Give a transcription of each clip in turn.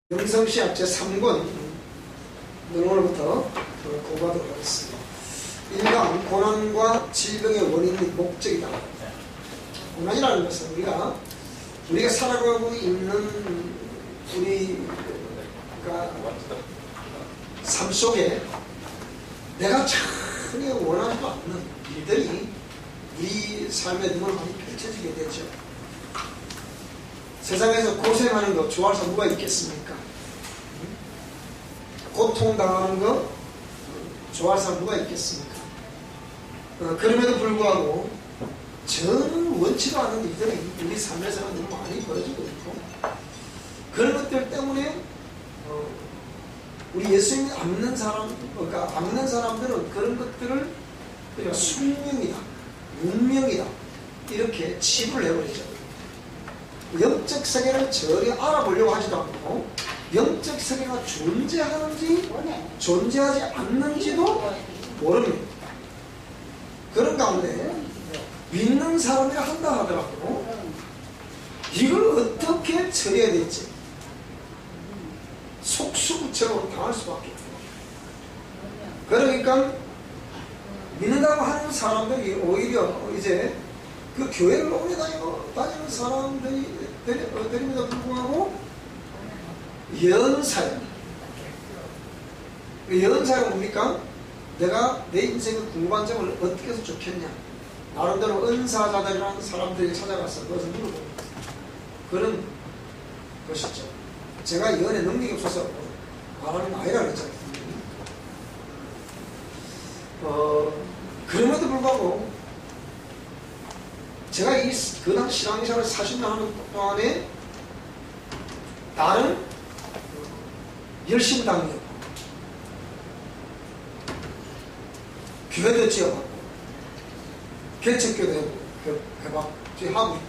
영성시학 제3권 오늘부터 공부하도록 하겠습니다. 인간 고난과 질병의 원인이 목적이다. 고난이라는 것은 우리가 살아가고 있는 우리가 삶 속에 내가 전혀 원하지도 않는 일들이 우리 삶에 너무 많이 펼쳐지게 되죠. 세상에서 고생하는 거 좋아할 사람 누가 있겠습니까? 고통당하는 거 좋아할 사람 누가 있겠습니까? 그럼에도 불구하고 저는 원치도 않는 일들이 우리 삶에서는 너무 많이 벌어지고 있고, 그런 것들 때문에 우리 예수님이 믿는 사람들은 그런 것들을 우리가 숙명이다, 운명이다 이렇게 치부를 해버리죠. 영적 세계를 전혀 알아보려고 하지도 않고, 영적 세계가 존재하는지 존재하지 않는지도 모릅니다. 그런 가운데 믿는 사람이라 한다 하더라도 이걸 어떻게 처리해야 될지 속수무책으로 당할 수밖에 없어요. 그러니까 믿는다고 하는 사람들이 오히려 이제 그 교회를 오래 다니는 사람들임에도 불구하고 연사예요. 연사가 뭡니까? 내가 내 인생의 궁금한 점을 어떻게 해서 좋겠냐, 나름대로 은사자들이라는 사람들이 찾아가서 그것을 물어보는 그런 것이죠. 제가 연애 능력이 없어서 말하는 아이라 그랬잖아요. 그럼에도 불구하고 제가 이 근황 신앙생활을 40년 하는 동안에 나는 열심히 다니고 교회도 지어봤고 개척교도 해봤고 하고 있고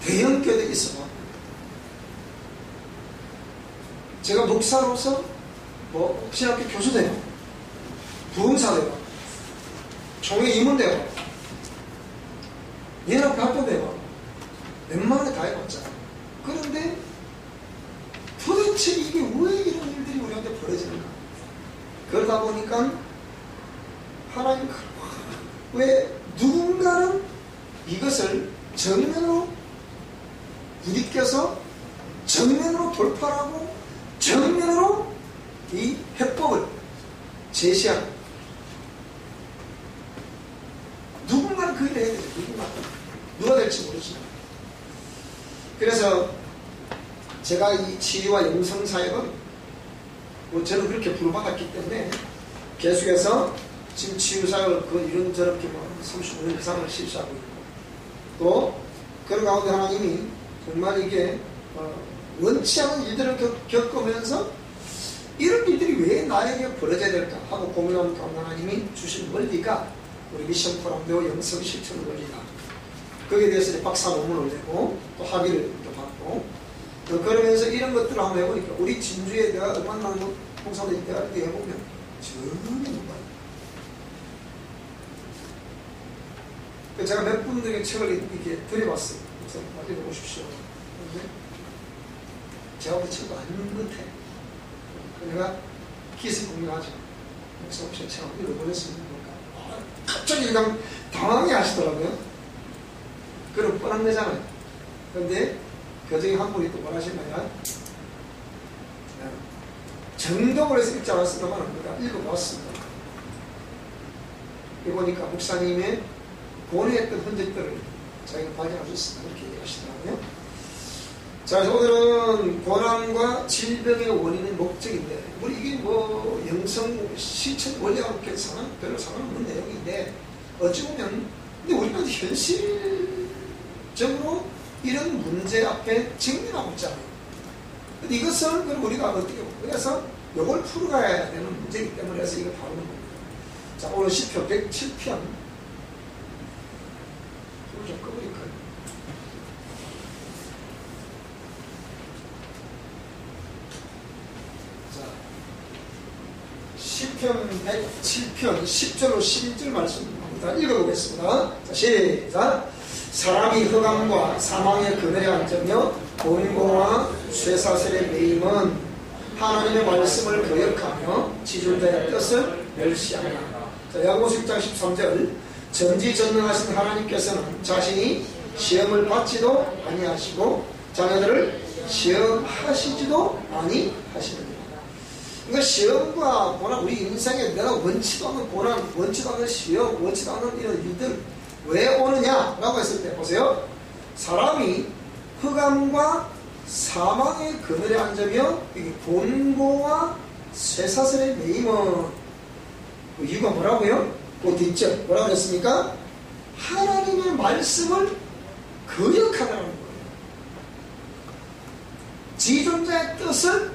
대형교도 있어봤고, 제가 목사로서 신학교 교수도 해봤고 부흥사도 해봤고 총회 임원도 해봤고 연합 발표도 해봤고 웬만하게 다 해봤잖아요. 그런데 도대체 이게 왜 이런 일들이 우리한테 벌어지는가? 그러다 보니까 하나님, 왜 누군가는 이것을 정면으로 부딪혀서 정면으로 돌파하고 정면으로 이 해법을 제시하는, 누군가는 그 일을 해야 되죠. 누가 될지 모르지만. 그래서 제가 이 치유와 영성사역은 저는 그렇게 부름받았기 때문에 계속해서 지금 치유사역을 이런저런 35년 이상을 실시하고 있고, 또 그런 가운데 하나님이 정말 이게 원치 않은 일들을 겪으면서 이런 일들이 왜 나에게 벌어져야 될까 하고 고민하는 가운데 하나님이 주신 원리가 우리 미션 포럼대오 영성 실천 원리다. 거기에 대해서 이제 박사 논문을 내고 또 학위를 또 받고, 또 그러면서 이런 것들을 한번 해보니까 우리 진주에 내가 만나는 봉사들이 대화를 해보면 전혀 못 봐요. 제가 몇 분들에게 책을 이렇게 드려봤어요. 그래서 읽어보십시오. 제가 그 책도 아닌 것 같아요. 내가 기습 공유하죠. 그래서 혹시 책 한번 읽어보셨습니까? 갑자기 그냥 당황해 하시더라고요. 그럼 뻔한 거잖아요. 그런데 그 중에 한 분이 또 뭐라 하시냐면, 정독을 해서 읽지 않았습니다만 우리가 읽어봤습니다. 읽어보니까 목사님의 고뇌했던 흔적들을 자기가 발견하셨습니다. 이렇게 얘기하시더라고요. 자, 그래서 오늘은 고난과 질병의 원인은 목적인데, 우리 이게 영성 실천 원리하고 별로 상관없는 내용인데, 어찌 보면 근데 우리가 현실적으로 이런 문제 앞에 직면하고 있잖아요. 근데 이것을 그럼 우리가 어떻게 그래서 이걸 풀어가야 되는 문제이기 때문에 해서 이걸 다루는 겁니다. 자, 오늘 시편 107편 좀 꺼버릴까요? 자, 시편 107편 10절로 11절 말씀입니다. 읽어보겠습니다. 자, 시작. 사람이 흑암과 사망의 그늘에 앉으며 곤고와 쇠사슬의 매임은 하나님의 말씀을 거역하며 지존자의 뜻을 멸시하라. 야고보서 6장 13절 전지전능하신 하나님께서는 자신이 시험을 받지도 아니하시고 자녀들을 시험하시지도 아니하시느니라. 그러니까 시험과 고난, 우리 인생에 내가 원치도 않는 고난, 원치도 않는 시험, 원치도 않는 이런 일들 왜 오느냐라고 했을 때 보세요. 사람이 흑암과 사망의 그늘에 앉으며 곤고와 쇠사슬의 매임은 그 이유가 뭐라고요? 그 뒷절 뭐라고 했습니까? 하나님의 말씀을 거역하라는 거예요. 지존자의 뜻을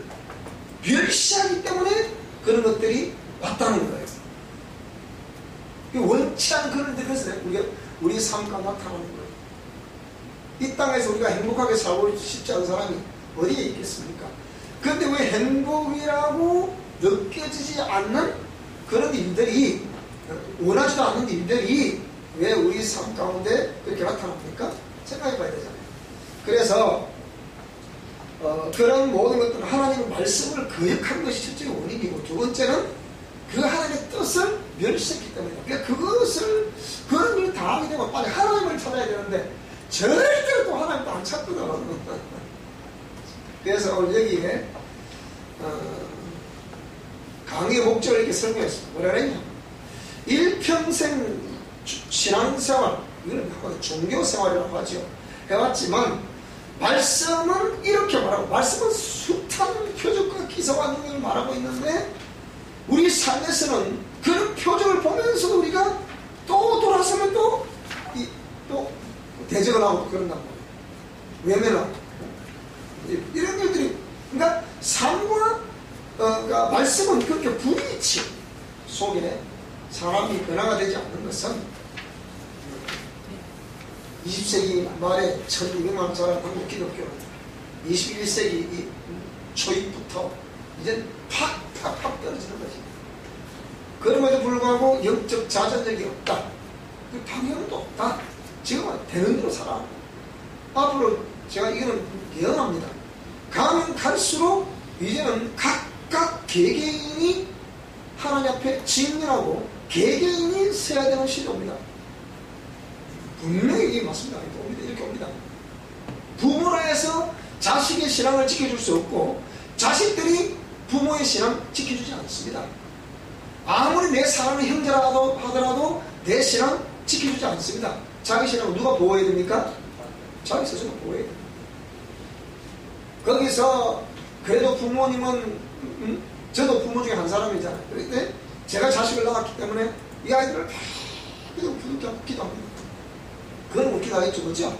멸시하기 때문에 그런 것들이 왔다는 거예요. 원치 않은 그런 데서 우리 삶과 나타나는 거예요. 이 땅에서 우리가 행복하게 살고 싶지 않은 사람이 어디에 있겠습니까? 그런데 왜 행복이라고 느껴지지 않는 그런 일들이, 원하지도 않는 일들이 왜 우리 삶 가운데 그렇게 나타납니까? 생각해 봐야 되잖아요. 그래서 그런 모든 것들은 하나님의 말씀을 거역한 것이 첫째 원인이고, 두 번째는 그 하나님의 뜻을 멸시했기 때문이다. 그러니까 그런 일을 다 하게 되면 빨리 하나님을 찾아야 되는데 절대로 또 하나님도 안 찾거든. 그래서 오늘 여기에 강의의 목적을 이렇게 설명했습니다. 뭐라 그랬냐? 일평생 신앙생활, 이걸 종교생활이라고 하죠. 해왔지만 말씀은 이렇게 말하고, 말씀은 숱한 표적과 기사와 능력을 말하고 있는데 우리 삶에서는 그런 표적을 보면서도 우리가 또 돌아서면 또 대적을 하고 그런단 말이에요. 외면하고 이런 일들이, 그러니까 삶과 그러니까 말씀은 그렇게 불일치 속에 사람이 변화가 되지 않는 것은 20세기 말에 1200만 자란 한국 기독교는 21세기 초입부터 이제 팍팍 떨어지는 거지. 그럼에도 불구하고 영적 자전적이 없다. 그 방향도 없다. 지금은 되는 대로 살아. 앞으로 제가 이거는 예언합니다. 가면 갈수록 이제는 각각 개개인이 하나님 앞에 직면하고 개개인이 서야 되는 시대입니다. 분명히 이게 맞습니다. 이렇게 옵니다. 부모로 해서 자식의 신앙을 지켜줄 수 없고 자식들이 부모의 신앙 지켜주지 않습니다. 아무리 내 사랑하는 형제라도 하더라도 내 신앙 지켜주지 않습니다. 자기 신앙을 누가 보호해야 됩니까? 자기 스스로 보호해야 됩니다. 거기서 그래도 부모님은 저도 부모 중에 한 사람이잖아요. 그런데 제가 자식을 낳았기 때문에 이 아이들을 계속 부둥켜 기도합니다. 그건 웃기다 하겠죠, 그죠?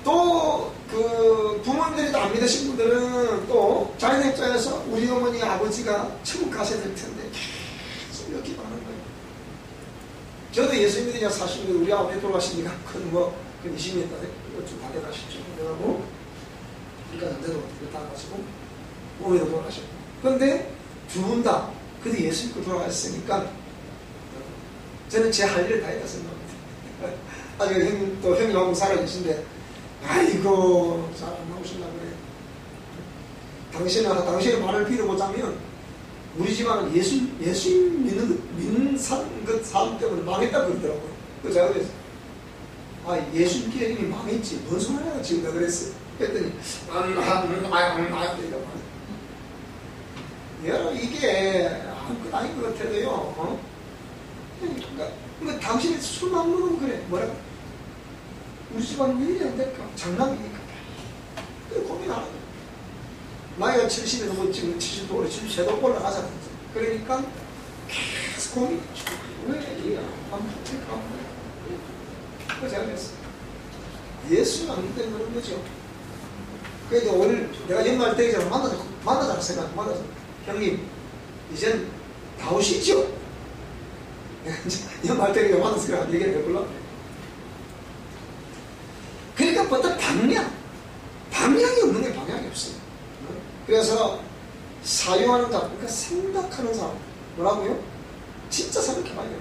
또 그 부모님들이 안 믿으신 분들은 또 자기들 입장에서 우리 어머니 아버지가 천국 가셔야 될 텐데 계속 이렇게 하는 거예요. 저도 예수 믿으냐 40년 우리 아버지 돌아가시니까 그건 뭐 20년 좀 다 돼가시죠. 그러고 그러니까 안돼도 다 가시고 어머니도 돌아가셨고, 그런데 두 분 다 그래도 예수 믿고 돌아가셨으니까 저는 제 할 일을 다 했다 생각합니다. 아직 형님 또 형님하고 살아계신데 아이고 잘 안 나오신다 그래. 당신의 말을 빌어보자면 우리 집안은 예수 믿는 삶 때문에 망했다 그러더라고요. 그래서 제가 그랬어요. 아, 예수 믿기 이미 망했지 뭔 소리야 지금 내가 그랬어요. 그랬더니 여러분 이게 아무것도 아닌 것 같아도요. 그러니까 당신이 술 먹는 그래 뭐라 우리 집안은 왜 이래 안 될까? 장난이니까. 그래 고민하는 거야. 나이가 70에 넘어 지금 70도 73도 올라가잖아. 그러니까 계속 고민해. 왜 이게 안 될까? 그래서 제가 그랬어요. 예수는 안 믿는 그런 거죠. 그래도 오늘 내가 연말 되기 전에 만나자고 생각, 만나자. 형님, 이젠 다 오시죠? 연말 되기 전에 만나서 그래 얘기를 해볼라. 그러니까 보통 방향이 없는 게 방향이 없어요. 그래서 사유하는 자, 그러니까 생각하는 사람, 뭐라고요? 진짜 생각해봐야 돼요.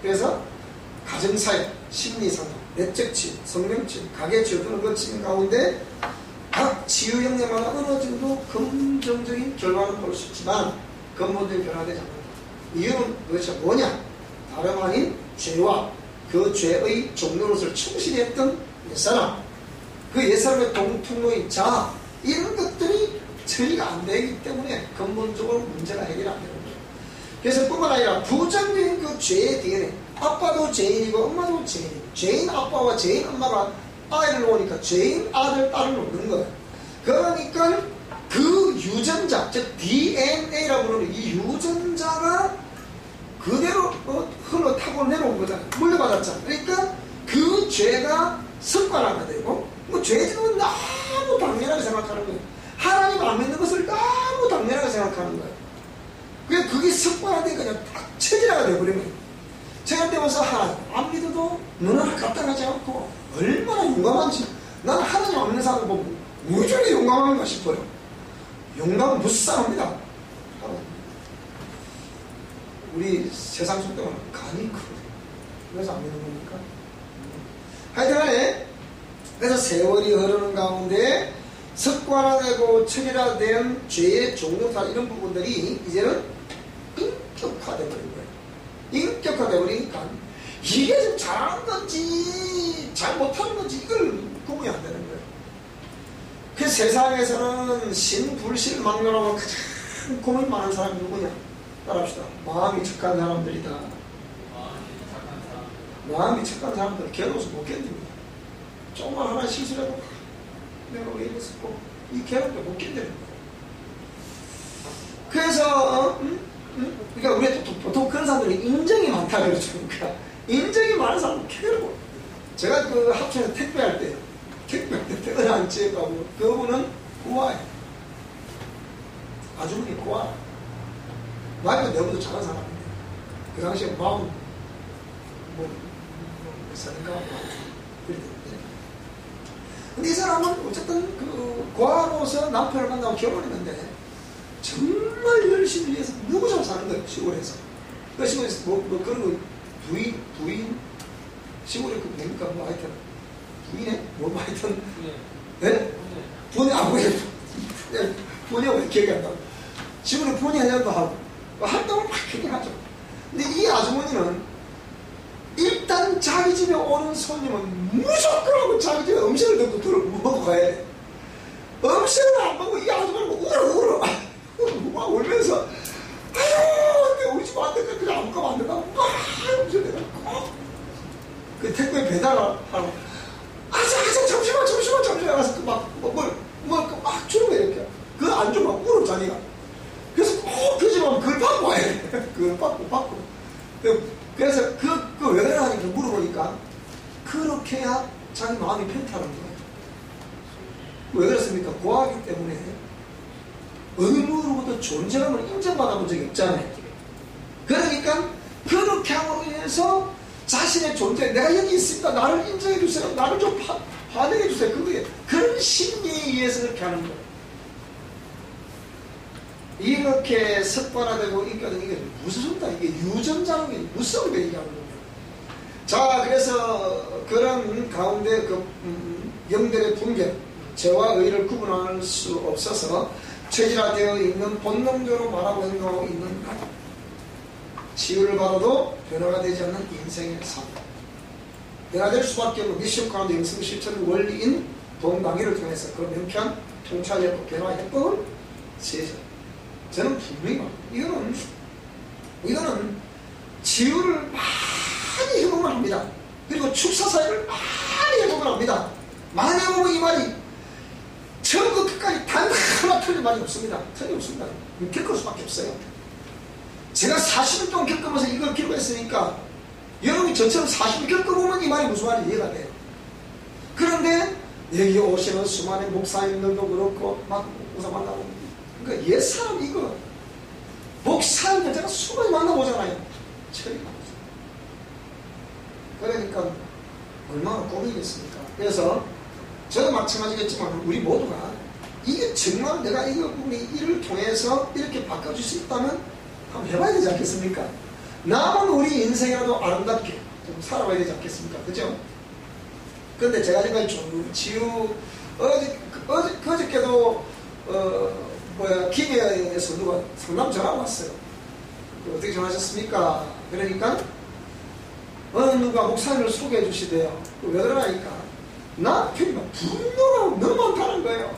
그래서 가정사역, 심리상담, 내적 치유, 성경치유, 가계치유 등을 거치는 가운데 각 치유 영역마다 어느 정도 긍정적인 결과를 볼 수 있지만 근본적인 변화되지 않는다. 이유는 도대체 뭐냐? 다름 아닌 죄와 그 죄의 종로릇을 충실히 했던 옛사람, 그 옛사람의 동통로인 자, 이런 것들이 처리가 안 되기 때문에 근본적으로 문제가 해결이 안 되는 거예요. 그래서 뿐만 아니라 부정적인 그 죄의 DNA, 아빠도 죄인이고 엄마도 죄인, 죄인 아빠와 죄인 엄마가 아이를 놓으니까 죄인 아들, 딸을 놓는 거예요. 그러니까 그 유전자, 즉 DNA라고 부르는 이 유전자가 그대로 흘러 타고 내려온 거잖아요. 물려받았잖아요. 그러니까 그 죄가 습관화가 되고, 뭐 죄지는 너무 당연하게 생각하는 거예요. 하나님 안 믿는 것을 너무 당연하게 생각하는 거예요. 그게 그게 습관화되니까 그냥 딱 체질화가 되어버린 거예요. 제가 때면서 하나님 안 믿어도 누나를 갖다가지 않고 얼마나 용감한지, 나는 하나님 안 믿는 사람을 보면 무지하게 용감한가 싶어요. 용감은 무쌍합니다. 우리 세상 속도는 간이 크거든요. 그래서 안 믿는 겁니까? 하여튼간에 그래서 세월이 흐르는 가운데 습관화되고 처리화된 죄의 종류타 이런 부분들이 이제는 인격화되어 버린 거예요. 인격화되어 버리니까 이게 좀 잘하는 건지 잘 못하는 건지 이걸 구분이 안 되는 거예요. 그 세상에서는 신불실 막론하고 가장 고민 많은 사람이 누구냐? 따라합시다. 마음이 착한 사람들이다. 마음이 착한 사람들은 괴로워서 못 견딥니다. 조금만 하나 실수라도 내가 왜 이랬었고 이 괴롭게 못 견디는 거예요. 그래서 그러니까 우리가 보통 그런 사람들이 인정이 많다 그러죠. 그러니까 인정이 많은 사람은 괴로워. 제가 그 합천에서 택배할 때 어느 한 집에 가고 그분은 고아예요. 아주머니 고아. 나이가 내보다 작은 사람인데 그 당시에 마음 몇 살인가 그랬는데, 근데 이 사람은 어쨌든 그 고아로서 남편을 만나고 결혼했는데 정말 열심히 해서 누구처럼 사는 거예요. 시골에서. 그 시골에서 뭐 그런 거 부인 시골에 그 뭡니까 뭐 하여튼 부인해? 뭐 하여튼 네? 부인하고 기억이 안 나고 시골에 부인 하려고 하고 활동을 막 크게 하죠. 근데 이 아주머니는 일단 자기 집에 오는 손님은 무조건 하고 자기 집에 음식을 듣고 먹고 가야 돼. 음식을 안 먹고 이 아주머니가 울어 막 울면서 아유 우리 집 안 된다 그냥 안 가면 안 된다 막 음식을 내가 그 택배 배달을 하고 아자 잠시만 가서 막 주는 거야 이렇게. 그거 안 주면 막 울어 자기가. 그래서 꼭 그 집은 그걸 받고 와야 돼. 그걸 받고. 그래서 그 왜 그러냐고 물어보니까 그렇게 해야 자기 마음이 편타는 거예요. 왜 그렇습니까? 고아하기 때문에 의무로부터 존재감을 인정받아 본 적이 없잖아요. 그러니까 그렇게 함으로 인해서 자신의 존재, 내가 여기 있습니다. 나를 인정해 주세요. 나를 좀 반응해 주세요. 그런 심리에 의해서 그렇게 하는 거예요. 이렇게 습관화되고 인격은 이게 무섭다. 이게 유전자는 게 무서운 거 얘기하는 거예요. 자, 그래서 그런 가운데 그 영들의 분별, 죄와 의를 구분할 수 없어서 체질화되어 있는 본능적으로 말하고 행동하고 있는 치유를 받아도 변화가 되지 않는 인생의 삶. 변화될 수밖에 없는 미션 가운데 영성 실천 원리인 동방위를 통해서 그 명쾌한 통찰력 변화 해법을 제시합니다. 저는 분명히 이거는 치유를 많이 해보면 합니다. 그리고 축사사회를 많이 해보면 합니다. 많이 해보면 이 말이 처음부터 끝까지 단 하나 틀린 말이 없습니다. 틀림없습니다. 겪을 수밖에 없어요. 제가 40일 동안 겪으면서 이걸 기록했으니까 여러분이 저처럼 40일 겪어보면 이 말이 무슨 말인지 이해가 돼요. 그런데 여기 오시는 수많은 목사님들도 그렇고 막 우사 만나고 그러니까 옛사람 이거 목사님들 제가 수많이 만나보잖아요. 처리 나오죠. 그러니까 얼마나 고민이겠습니까? 그래서 저도 마찬가지겠지만 우리 모두가 이게 정말 내가 이를 통해서 이렇게 바꿔줄 수 있다면 한번 해봐야 되지 않겠습니까? 남은 우리 인생이라도 아름답게 좀 살아봐야 되지 않겠습니까? 그죠? 근데 제가 지금 좀 그저께도 김해에서 누가 상담 전화 왔어요. 어떻게 전화하셨습니까? 그러니까 어느 누가 목사님을 소개해 주시대요. 왜 그러냐니까 남편이 막 분노가 너무 많다는 거예요.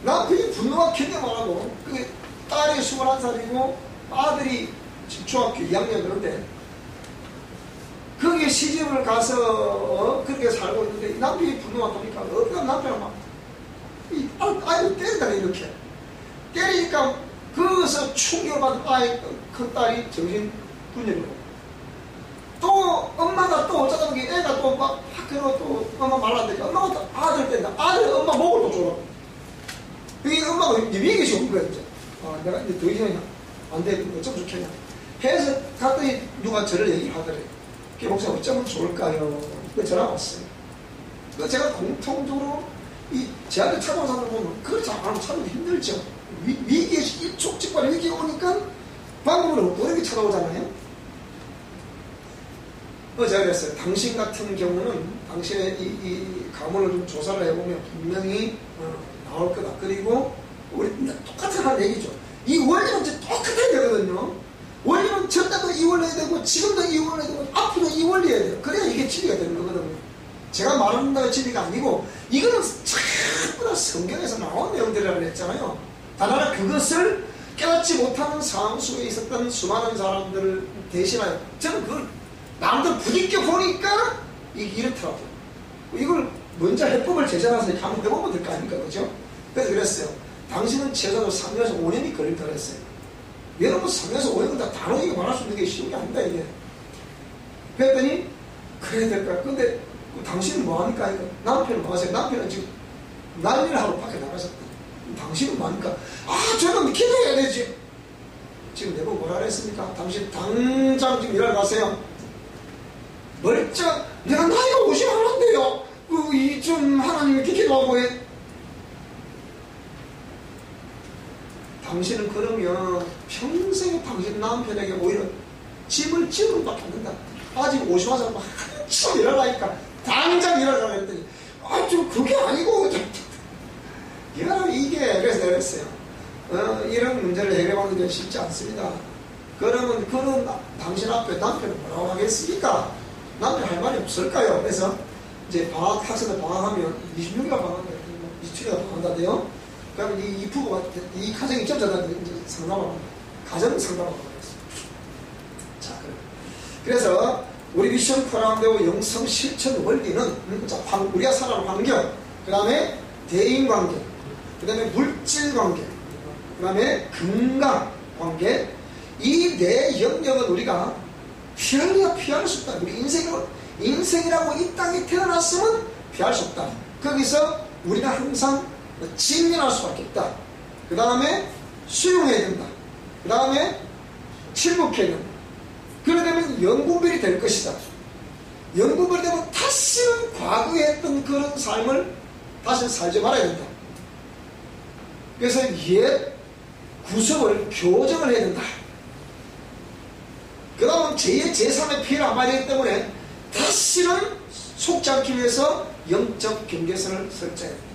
남편이 분노가 굉장히 많아도 그 딸이 21살이고 아들이 지금 중학교 2학년 그런데 거기에 시집을 가서 그렇게 살고 있는데 남편이 분노가 많으니까 어떤 남편은 막 아이를 때린다 이렇게 때리니까 거기서 충격받은 아이 큰 딸이 정신분열이고 또 엄마가 또 어쩌다 보니 애가 또 막 학교로 또 엄마 말하는데 엄마가 또 아들 뺀다. 아들 엄마 목을 또 줘라. 이 엄마가 이제 위기시 온 거야 이제. 내가 이제 더 이상 안 돼. 어쩌면 좋겠냐. 해서 갔더니 누가 저를 얘기를 하더래. 그게 목사님 어쩌면 좋을까요? 그 전화 왔어요. 그 제가 공통적으로 이 제한테 찾아온 사람을 보면 그걸 잘 안 하면 참 힘들죠. 위기에 일촉즉발의 위기가 오니까 방법을 어떻게 찾아오잖아요. 제가 그랬어요. 당신 같은 경우는 당신의 이 가문을 좀 조사를 해보면 분명히 나올 거다. 그리고 우리 똑같은 한 얘기죠. 이 원리는 이제 똑같아야 되거든요. 원리는 전에도 이 원리 해야 되고 지금도 이 원리 해야 되고 앞으로 이 원리 해야 돼요. 그래야 이게 진리가 되는 거거든요. 제가 말한다는 진리가 아니고 이거는 전부 다 성경에서 나온 내용들이라고 했잖아요. 단 하나 그것을 깨닫지 못하는 상황 속에 있었던 수많은 사람들을 대신하여 저는 그걸 남들 부딪혀 보니까 이렇더라고요. 이걸 먼저 해법을 제시해서 한번 해보면 될 거 아닙니까? 그죠? 그래서 그랬어요. 당신은 최소한 3년에서 5년이 걸린다 그랬어요. 여러분 3년에서 5년 다 단호하게 말할 수 있는 게 쉬운 게 아니다 이게. 그랬더니 그래야 될까? 근데 당신은 뭐합니까? 남편은 뭐 하세요? 남편은 지금 난리를 하러 밖에 나가셨다. 당신은 뭐합니까? 저는 기도해야 되지. 지금 내가 뭐라 그랬습니까? 당신 당장 지금 일하러 가세요. 멀쩡 내가 나이가 50 하는데요. 좀 하나님께 기도하고 해. 당신은 그러면 평생에 당신 남편에게 오히려 짐을 지으러 밖에 안 된다. 아직 50 하자고 한참 일하라니까 당장 일하라고 했더니 좀 그게 아니고 이게 그래서 내가 그랬어요. 이런 문제를 해결하는 게 쉽지 않습니다. 그러면 그런 당신 앞에 남편은 뭐라고 하겠습니까? 남편 할 말이 없을까요? 그래서 이제 학생들 방학하면 26일간 방학한다. 27일간 방학한다대요. 그러면 이 부부가, 이 가정 입점자들한테 이제 상담을 합니다. 가정 상담을 합니다. 자, 그래서 우리 미션 프라운데오 영성 실천 원리는 우리가 살아가는 환경, 그 다음에 대인 관계, 그 다음에 물질 관계, 그 다음에 건강 관계, 이 네 영역은 우리가 피할 수 없다. 우리 인생이라고 이 땅에 태어났으면 피할 수 없다. 거기서 우리가 항상 직면할 수밖에 없다. 그 다음에 수용해야 된다. 그 다음에 침묵해야 된다. 그러려면 영분별이 될 것이다. 영분별이 되면 다시는 과거에 했던 그런 삶을 다시 살지 말아야 된다. 그래서 옛 구석을 교정을 해야 된다. 그 다음은 제2, 제3의 피해를 안 맞기 때문에 다시는 속지 않기 위해서 영적 경계선을 설정해야 됩니다.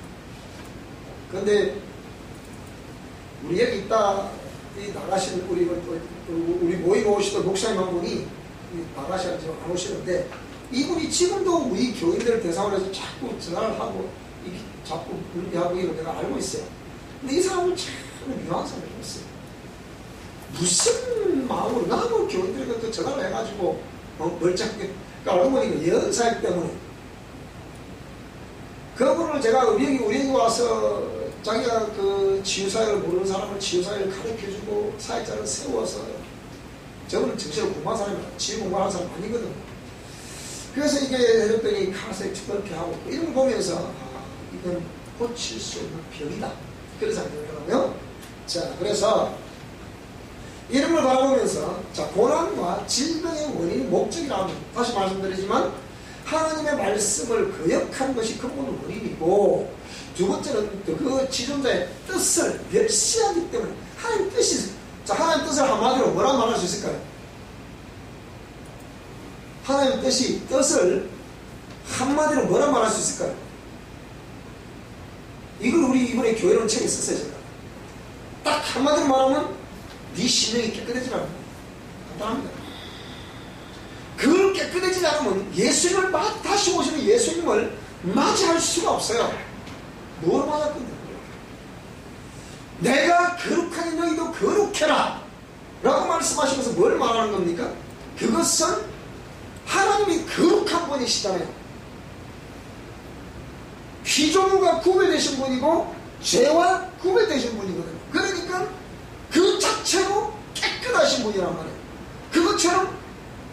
그런데 우리 여기 있다 나가신 우리 모임 오시던 목사님 한 분이 나가셔서 안 오시는데 이분이 지금도 우리 교인들을 대상으로 해서 자꾸 전화를 하고 자꾸 문의하고 이런 내가 알고 있어요. 근데 이 사람은 참 묘한 사람이었어요. 무슨 마음으로 나하고 교인들에게 전화를 해가지고 멀쩡하게 알고 보니까 연사역 때문에 그분을 제가 우리 와서 자기가 그 치유사역을 모르는 사람을 치유사역을 가르쳐주고 사역자를 세워서 저분은 정신을 공부한 사람이 치유 공부하는 사람 아니거든. 그래서 이게 해줬더니 가서 그렇게 하고 이런 걸 보면서 이건 고칠 수 없는 병이다. 그런 생각이 들더라고요. 자, 그래서 이런 걸 바라보면서 자, 고난과 질병의 원인이 목적이라면 다시 말씀드리지만 하나님의 말씀을 거역한 것이 근본 원인이고 두 번째는 그 지존자의 뜻을 멸시하기 때문에 하나님 뜻이 자, 하나님 뜻을 한마디로 뭐라 말할 수 있을까요? 하나님의 뜻을 한마디로 뭐라 말할 수 있을까요? 이걸 우리 이번에 교회론 책에 썼어요. 제가 딱 한마디로 말하면 네 심령이 깨끗해지라고. 간단합니다. 그걸 깨끗해지지 않으면 예수님을 다시 오시는 예수님을 맞이할 수가 없어요. 뭘 맞았거든요? 내가 거룩하니 너희도 거룩해라 라고 말씀하시면서 뭘 말하는 겁니까? 그것은 하나님이 거룩한 분이시잖아요. 피조물과 구별되신 분이고 죄와 구별되신 분이거든요. 그러니까 그 자체로 깨끗하신 분이란 말이에요. 그것처럼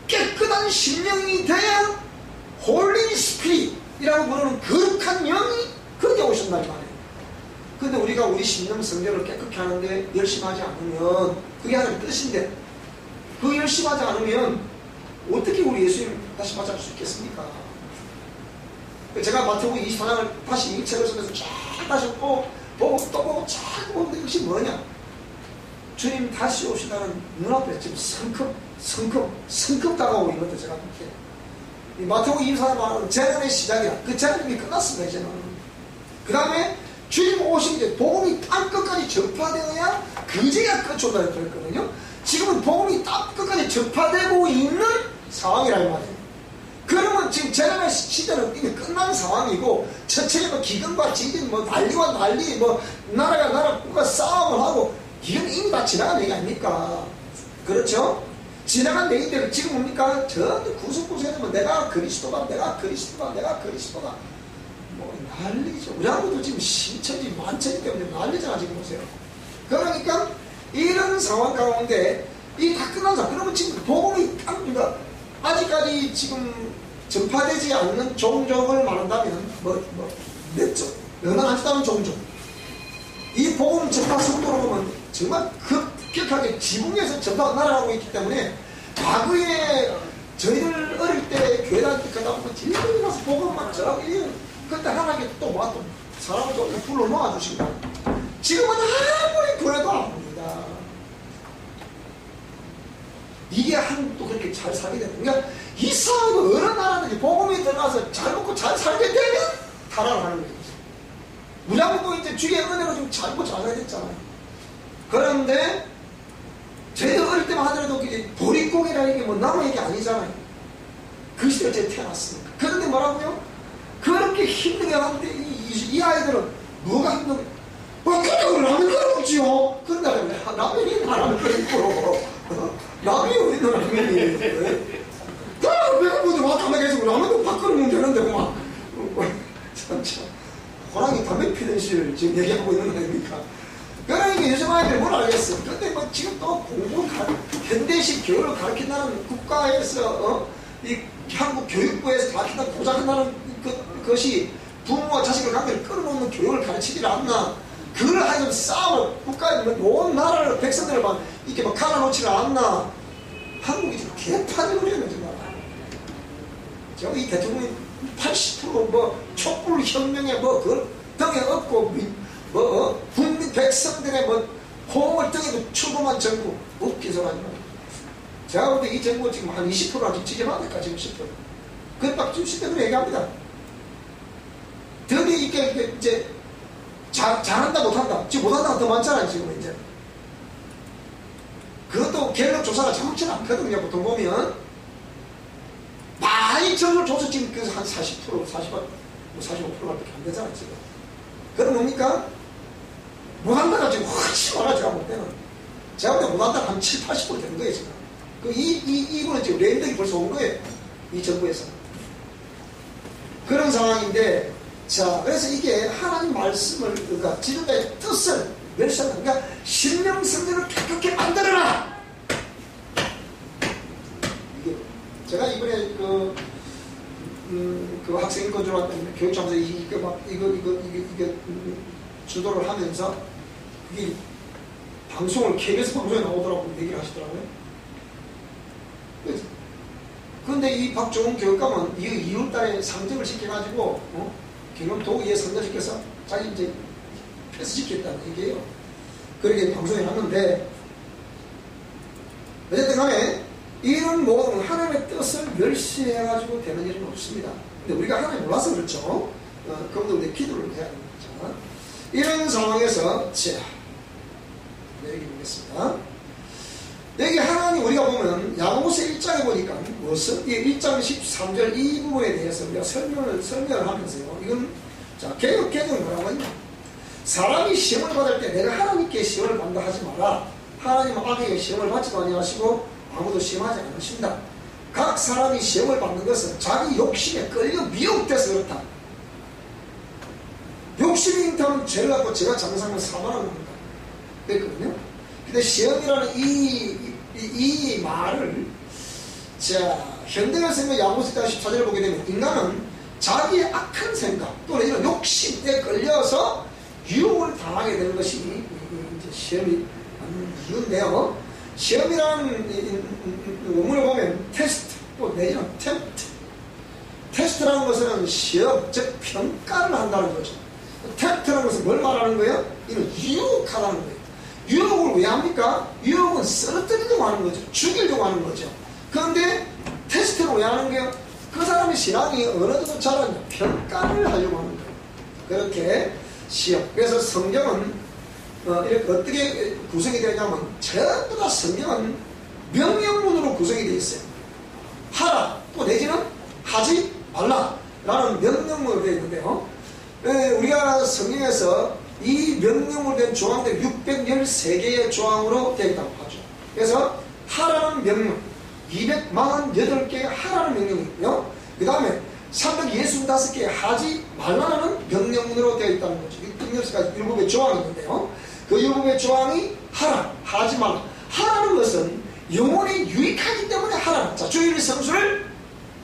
깨끗한 심령이 돼야 홀리 스피릿이라고 부르는 거룩한 영이 거기에 오신단 말이에요. 근데 우리가 우리 심령 성전을 깨끗게 하는데 열심히 하지 않으면, 그게 하나님의 뜻인데 그 열심히 하지 않으면 어떻게 우리 예수님 다시 맞이할 수 있겠습니까? 제가 마태복음 24장을 다시 이 책을 쓰면서 쫙 다시 보고 또 보고 쫙 보는데 이것이 뭐냐? 주님 다시 오시다는 눈앞에 지금 성큼 다가오고 있는 것도 제가 볼게요. 이 마태복음 24장 말하는 재난의 시작이라, 그 재난이 끝났습니다. 이제는. 그 다음에 주님 오신 이제 복음이 땅 끝까지 전파되어야 그제야 끝이 온다고 그랬거든요. 지금은 복음이 땅 끝까지 전파되고 있는 상황이란 말이에요. 그러면 지금 재난의 시대는 이미 끝난 상황이고, 전체에 뭐 기근과 지진, 뭐 난리와 난리, 뭐 나라가 싸움을 하고, 이건 이미 다 지나간 얘기 아닙니까? 그렇죠? 지나간 얘기들 지금 뭡니까? 전부 구석구석에 뭐 내가 그리스도다 뭐 난리죠. 우리하고도 지금 신천지 만천지 때문에 난리잖아 지금 보세요. 그러니까 이런 상황 가운데 이 다 끝난 상황. 그러면 지금 복음이 그러니까 아직까지 지금 전파되지 않는 종족을 말한다면 몇 종? 영원하지도 않은 종족. 이 복음 전파 속도로 보면 정말 급격하게 지붕에서 전파가 날아가고 있기 때문에, 과거에 저희들 어릴 때 교회 다닐 때 가다 보면 길거리 가서 복음만 전하고 그때 하나님께 또 사람을 또 불러 모아주시고, 지금은 아무리 그래도 안 봅니다. 이게 한국도 그렇게 잘 살게 되는 거예요. 그러니까 이상하고 어느 나라들이 복음이 들어가서 잘 먹고 잘 살게 되면 타락을 하는 거예요. 우리하고도 이제 주의 은혜로 좀 잘 먹고 잘 살게 됐잖아요. 그런데 저희들 어릴 때만 하더라도 보릿고개라는 게 뭐 남의 얘기 아니잖아요. 그 시대에 제가 태어났습니다. 그런데 뭐라고요? 그렇게 힘들게 하는데 이 아이들은 뭐가 힘들게 그냥 라면 끓여먹지요. 그런데 라면이 라면 끓이고 라면이 어딨나 라면이 그냥 배가 뭐지 와 가만히 계시고 라면도 밥 끓여먹으면 되는데 막 참 호랑이 담배 피던 시를 지금 얘기하고 있는 거 아닙니까? 그러니까 요즘 아이들이 뭘 알겠어. 근데 뭐 지금 또 현대식 교육을 가르친다는 국가에서 이 한국 교육부에서 가르친다는 보장한다는 그것이 부모와 자식을 관계를 끌어놓는 교육을 가르치질 않나. 그걸 하여금 싸움을 국가의 온 나라를 백성들을 막 이렇게 막 갈아놓지를 않나. 한국이 지금 개판이 그래요 정말. 제가 이 대통령이 80% 뭐 촛불 혁명에 뭐 그걸 등에 업고 국민 백성들의 뭐 호응을 등에 추구한 정부 웃긴 소리 하지 마요. 제가 볼 때 이 정부 지금 한 20%나 지지받을까 지금 10%. 그딱 지금 10%로 얘기합니다. 더디 이게 이제 잘한다 못한다. 지금 못한다가 더 많잖아요 지금 이제. 그것도 갤럽 조사가 정확치는 않거든요. 보통 보면 많이 점을 줘서 지금 그래서 한 40%, 45%밖에 안 되잖아요 지금. 그럼 뭡니까? 못한다가 지금 훨씬 많아 제가 볼 때는. 제가 볼 때 못한다가 한 7, 80% 되는 거예요 지금. 이분은 지금 랜덤이 벌써 온 거예요. 이 정부에서. 그런 상황인데, 자, 그래서 이게 하나님 말씀을, 그러니까 지도자의 뜻을 멸시한다. 그러니까 신령 성전을 깨끗게 만들어라! 이게, 제가 이번에 그 학생 인권주로 왔더니 교육청에서 이거 주도를 하면서 그게 방송을, KBS 방송에 나오더라고 얘기를 하시더라고요. 그런데 이 박종훈 교육감은 2월달에 상정을 시켜가지고 경남 도의회 상정시켜서 자기 이제 패스시켰다는 얘기예요. 그렇게 방송에 났는데 어쨌든 간에 이런 모든 하나님의 뜻을 멸시해가지고 되는 일은 없습니다. 근데 우리가 하나님 몰라서 그렇죠. 그것도 우리 기도를 해야 됩니다. 이런 상황에서 자, 여기 보겠습니다. 여기 하나님 우리가 보면 야고보서 1장에 보니까 무슨 이 1장 13절 이 부분에 대해서 우리가 설명을 하면서요. 이건 자 개혁은 뭐라고 했냐? 사람이 시험을 받을 때 내가 하나님께 시험을 받는다 하지 마라. 하나님은 악에게 시험을 받지도 아니하시고 아무도 시험하지 않으신다. 각 사람이 시험을 받는 것은 자기 욕심에 끌려 미혹돼서 그렇다. 욕심이 있다면 죄를 갖고 제가 장사하면 사망하는 겁니다. 그랬거든요. 근데 시험이라는 이 말을 자 현대가 생각 야고보서 14절을 보게 되면 인간은 자기의 악한 생각 또는 이런 욕심에 끌려서 유혹을 당하게 되는 것이 이제 시험이 이유인데요. 시험이라는 원문을 보면 테스트 또 내지는 템프트. 테스트라는 것은 시험 즉 평가를 한다는 거죠. 템프트라는 것은 뭘 말하는 거예요? 이는 유혹하다는 거예요. 유혹을 왜 합니까? 유혹은 쓰러뜨리려고 하는 거죠. 죽이려고 하는 거죠. 그런데 테스트를 왜 하는 거예요? 그 사람의 신앙이 어느 정도 자랐냐 평가를 하려고 하는 거예요. 그렇게 시험. 그래서 성경은 이렇게 어떻게 구성이 되냐면 전부 다 성경은 명령문으로 구성이 되어 있어요. 하라 또 내지는 하지 말라 라는 명령문으로 되어 있는데요. 우리가 성경에서 이 명령으로 된 조항들이 613개의 조항으로 되어 있다고 하죠. 그래서 하라는 명령 248개의 하라는 명령이 있고요. 그 다음에 365개의 하지 말라는 명령문으로 되어 있다는 거죠. 613가지 7개의 조항이 있는데요. 그 7개의 조항이 하라, 하지 말라. 하라는 것은 영혼에 유익하기 때문에 하라. 자, 주일 성수를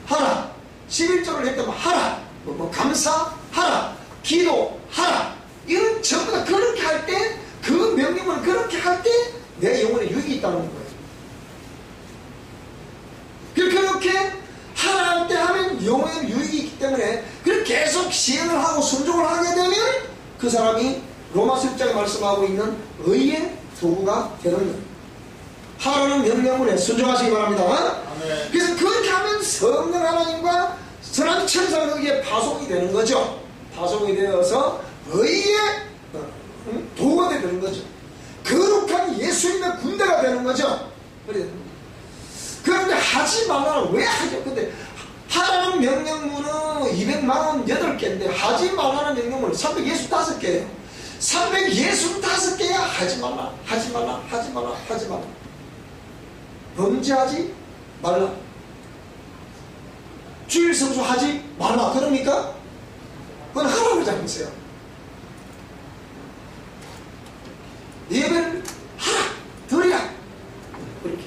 하라. 11조를 했다면 하라. 감사하라. 기도하라. 이런 전부 다 그렇게 할 때, 그 명령을 그렇게 할 때 내 영혼에 유익이 있다는 거예요. 그렇게 하라 할 때 하면 영혼에 유익이 있기 때문에 그렇게 계속 시행을 하고 순종을 하게 되면 그 사람이 로마서 6장에 말씀하고 있는 의의 도구가 되는 거예요. 하라는 명령문에 순종하시기 바랍니다. 아멘. 그래서 그렇게 하면 성령 하나님과 선한 천사가 거기에 파송이 되는 거죠. 파송이 되어서 의의 도구가 되는 거죠. 거룩한 예수님의 군대가 되는 거죠. 그런데 하지 말라는 왜 하죠? 근데 하라는 명령문은 248개인데 하지 말라는 명령문은 365개예요. 365개야 하지 말라, 하지 말라, 하지 말라, 하지 말라. 범죄하지 말라. 주일 성수하지 말라. 그럽니까? 그건 하라고 잡으세요. 예배를 하라, 드리라. 그렇게.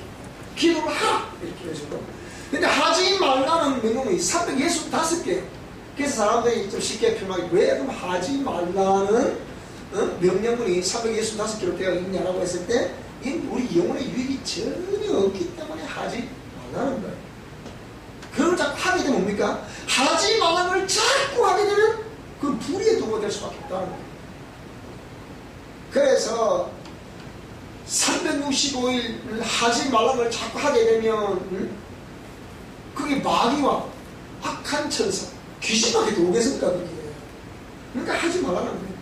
기도를 하라. 이렇게 해주고. 근데 하지 말라는 명령이 365개예요. 그래서 사람들이 좀 쉽게 표현하기 왜 그럼 하지 말라는 명령문이 365개로 되어 있냐라고 했을 때 우리 영혼의 유익이 전혀 없기 때문에 하지 말라는 거예요. 그걸 자꾸 하게 되면 뭡니까? 하지 말라는 걸 자꾸 하게 되면 그 불의의 도구가 될 수밖에 없다는 거예요. 그래서 365일 하지 말라는 걸 자꾸 하게 되면 그게 마귀와 악한 천사, 귀신밖에 오겠습니까? 그게. 그러니까 하지 말라는 거예요.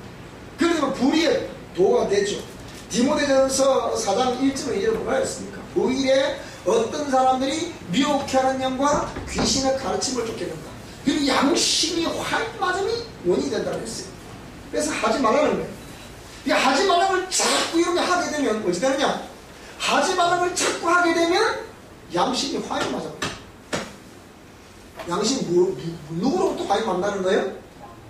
그러면 불의의 도가 되죠. 디모데전서 4장 1절 2절 뭐라 했습니까? 부일에 어떤 사람들이 미혹하는 영과 귀신의 가르침을 쫓게 된다. 그리고 양심이 활 맞음이 원인이 된다고 했어요. 그래서 하지 말라는 거예요. 하지 말라는 걸 자꾸 이렇게 하게 되면 어찌 되느냐? 하지 말라는 걸 자꾸 하게 되면 양심이 화에 맞아버려요. 양심이 누구로부터 화에 맞는다는 거예요?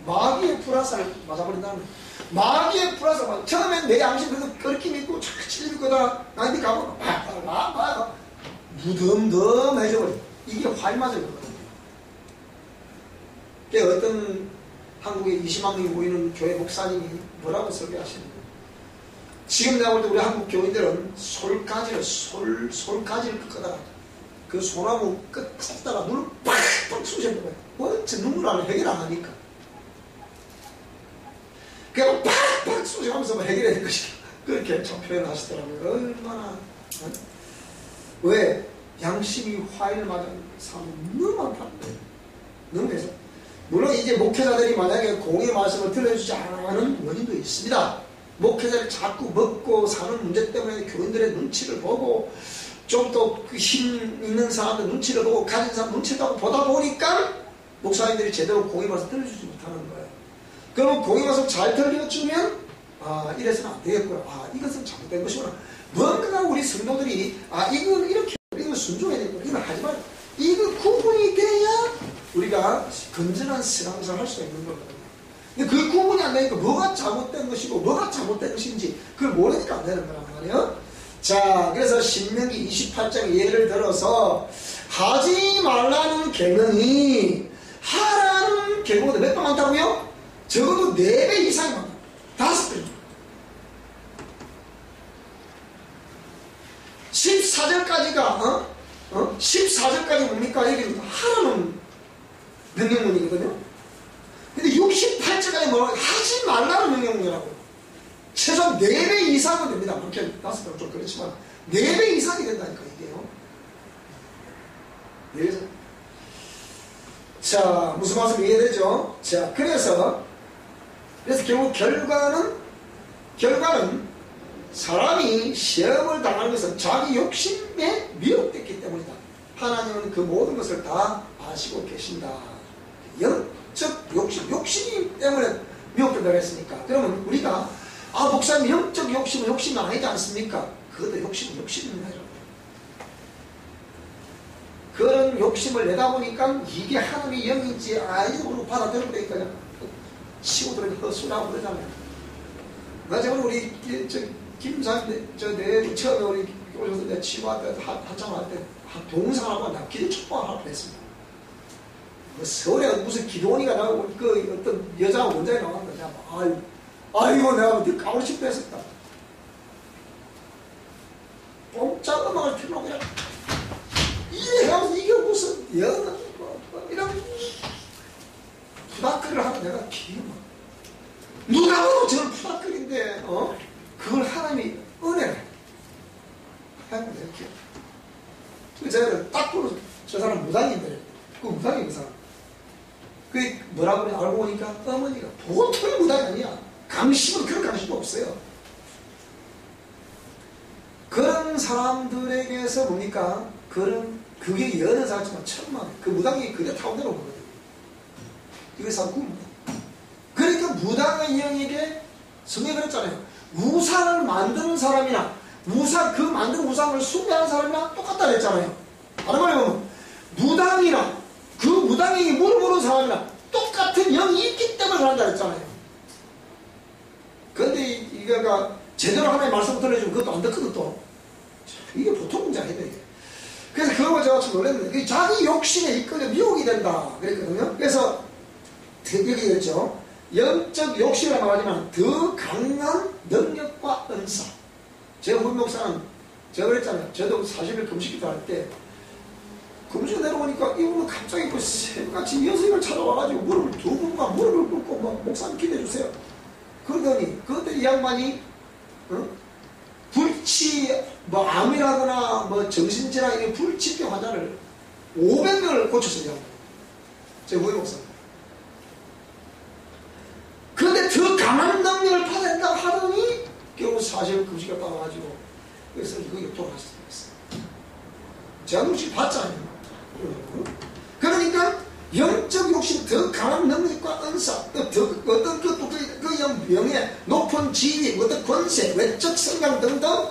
마귀의 불화살을 맞아버린다는 거예요. 마귀의 불화살 맞아. 처음엔 내 양심 그래도 그렇게 믿고 자꾸 찔릴 거다. 나한테 가면 막 무덤덤해져버려. 이게 화에 맞을 거거든요. 어떤 한국에 20만 명이 모이는 교회 목사님이 뭐라고 설교하시는 거예요? 지금 내가 볼 때 우리 한국 교인들은 솔가지를 끄다가 그 소나무 끝에다가 눈을 팍팍 쑤시는 거예요. 어째 눈물 안 해결 안 하니까. 그냥 팍팍 쑤시면서 해결해야 될 것이다. 그렇게 좀 표현하시더라고요. 얼마나. 왜? 양심이 화해를 맞은 사람이 너무 많다는 거예요. 너무 해서. 물론 이제 목회자들이 만약에 공의 말씀을 들려주지 않는 원인도 있습니다. 목회자를 자꾸 먹고 사는 문제 때문에 교인들의 눈치를 보고 좀 더 그 힘 있는 사람들 눈치를 보고 가진 사람 눈치를 보다 보니까 목사님들이 제대로 공의 말씀 들려주지 못하는 거예요. 그러면 공의 말씀 잘 들려주면 아 이래서는 안 되겠구나. 아 이것은 잘못된 것이구나. 뭔가 우리 성도들이 아 이건 이렇게 이건 순종해야 되겠구나. 이건 하지 말고 이거 구분이 돼야 우리가 건전한 신앙생활을 할 수가 있는 거거든요. 근데 그 구분이 안 되니까 뭐가 잘못된 것이고 뭐가 잘못된 것인지 그걸 모르니까 안 되는 거란 말이에요. 자, 그래서 신명기 28장 예를 들어서 하지 말라는 계명이 하라는 계명보다 몇 배 많다고요? 적어도 4배 이상이 많다. 5배. 14절까지가 14절까지 뭡니까? 여기는 하라는 명령문이거든요. 근데 68절까지 뭐라고 하지 말라는 명령문이라고. 최소한 4배 이상은 됩니다. 그렇게 5배는 좀 그렇지만 4배 이상이 된다니까 이게요. 4배. 자, 무슨 말씀 이해되죠? 자, 그래서 결국 결과는 사람이 시험을 당하는 것은 자기 욕심에 미혹됐기 때문이다. 하나님은 그 모든 것을 다 아시고 계신다. 영적 욕심이 때문에 미혹된다고 했으니까. 그러면 우리가 아 목사님 영적 욕심은 욕심이 아니지 않습니까? 그것도 욕심입니다. 그런 욕심을 내다 보니까 이게 하나님의 영인지 아닌지 모르고 받아들고 그러니까 치고 들어오니 허술하고 그러잖아요. 나중에 우리 김사님 내 처음에 우리 오셔서 내가 치료할 때 한참 할 때 동사하고 나 기도 축복하라고 했습니다. 서울에 무슨 기도원이가 나오고 그 어떤 여자가 원장이 나왔는데 아이고 내가 까불치 뺐었다. 뽕짝 음악을 틀고 그냥 이래가면서 이게 무슨 이런 푸닥거리를 하면 내가 기분 누가 봐도 저는 푸닥거리인데 그걸 하나님이 은혜를 하나님 이렇게 제가 딱 보면 저 사람 무당인데 그 무당이 그 사람 그 뭐라고 그래 알고 보니까 어머니가 보통의 무당이 아니야. 강심은 그런 강심은 없어요. 그런 사람들에게서 뭡니까? 그게 여러 사람이지만 천만 그 무당이 그게 타운대로 보거든요. 이게 사람 꿈입니다. 그러니까 무당의 영에게 성경이 그랬잖아요. 우상을 만드는 사람이나 그 만든 우상을 숭배하는 사람이랑 똑같다 그랬잖아요. 다른 말로 보면 무당이나 그 무당에게 물어보는 사람이랑 똑같은 영이 있기 때문에 그런다 그랬잖아요. 그런데 이거가 제대로 하나의 말씀을 들려주면 그것도 안 듣거든 또. 이게 보통 문제 아니다 이게. 그래서 그거 제가 참 놀랐는데 자기 욕심에 이끌려 미혹이 된다 그랬거든요. 그래서 여기 그랬죠. 영적 욕심이라고 말하지만 더 강한 능력과 은사. 제가 우리 목사는 제가 그랬잖아요. 저도 40일 금식기도 할 때 금식 내려오니까 이분은 갑자기 그 새벽같이 여성을 찾아와가지고 무릎을 두 분만 무릎을 꿇고 목사님 기대해주세요. 그러더니 그때 이 양반이 불치 암이라거나 정신질환 이런 불치병 환자를 500명을 고쳤어요. 제 후임 목사님. 그런데 더 강한 능력을 받아야 된다고 하더니 결국 사실 금식을 따라가지고 그래서 이거 돌아갔어요. 제가 금식 봤잖아요. 그러니까 영적 욕심, 더 강한 능력과 은사, 어떤 그 명예, 높은 지위, 어떤 권세, 외적 성장 등등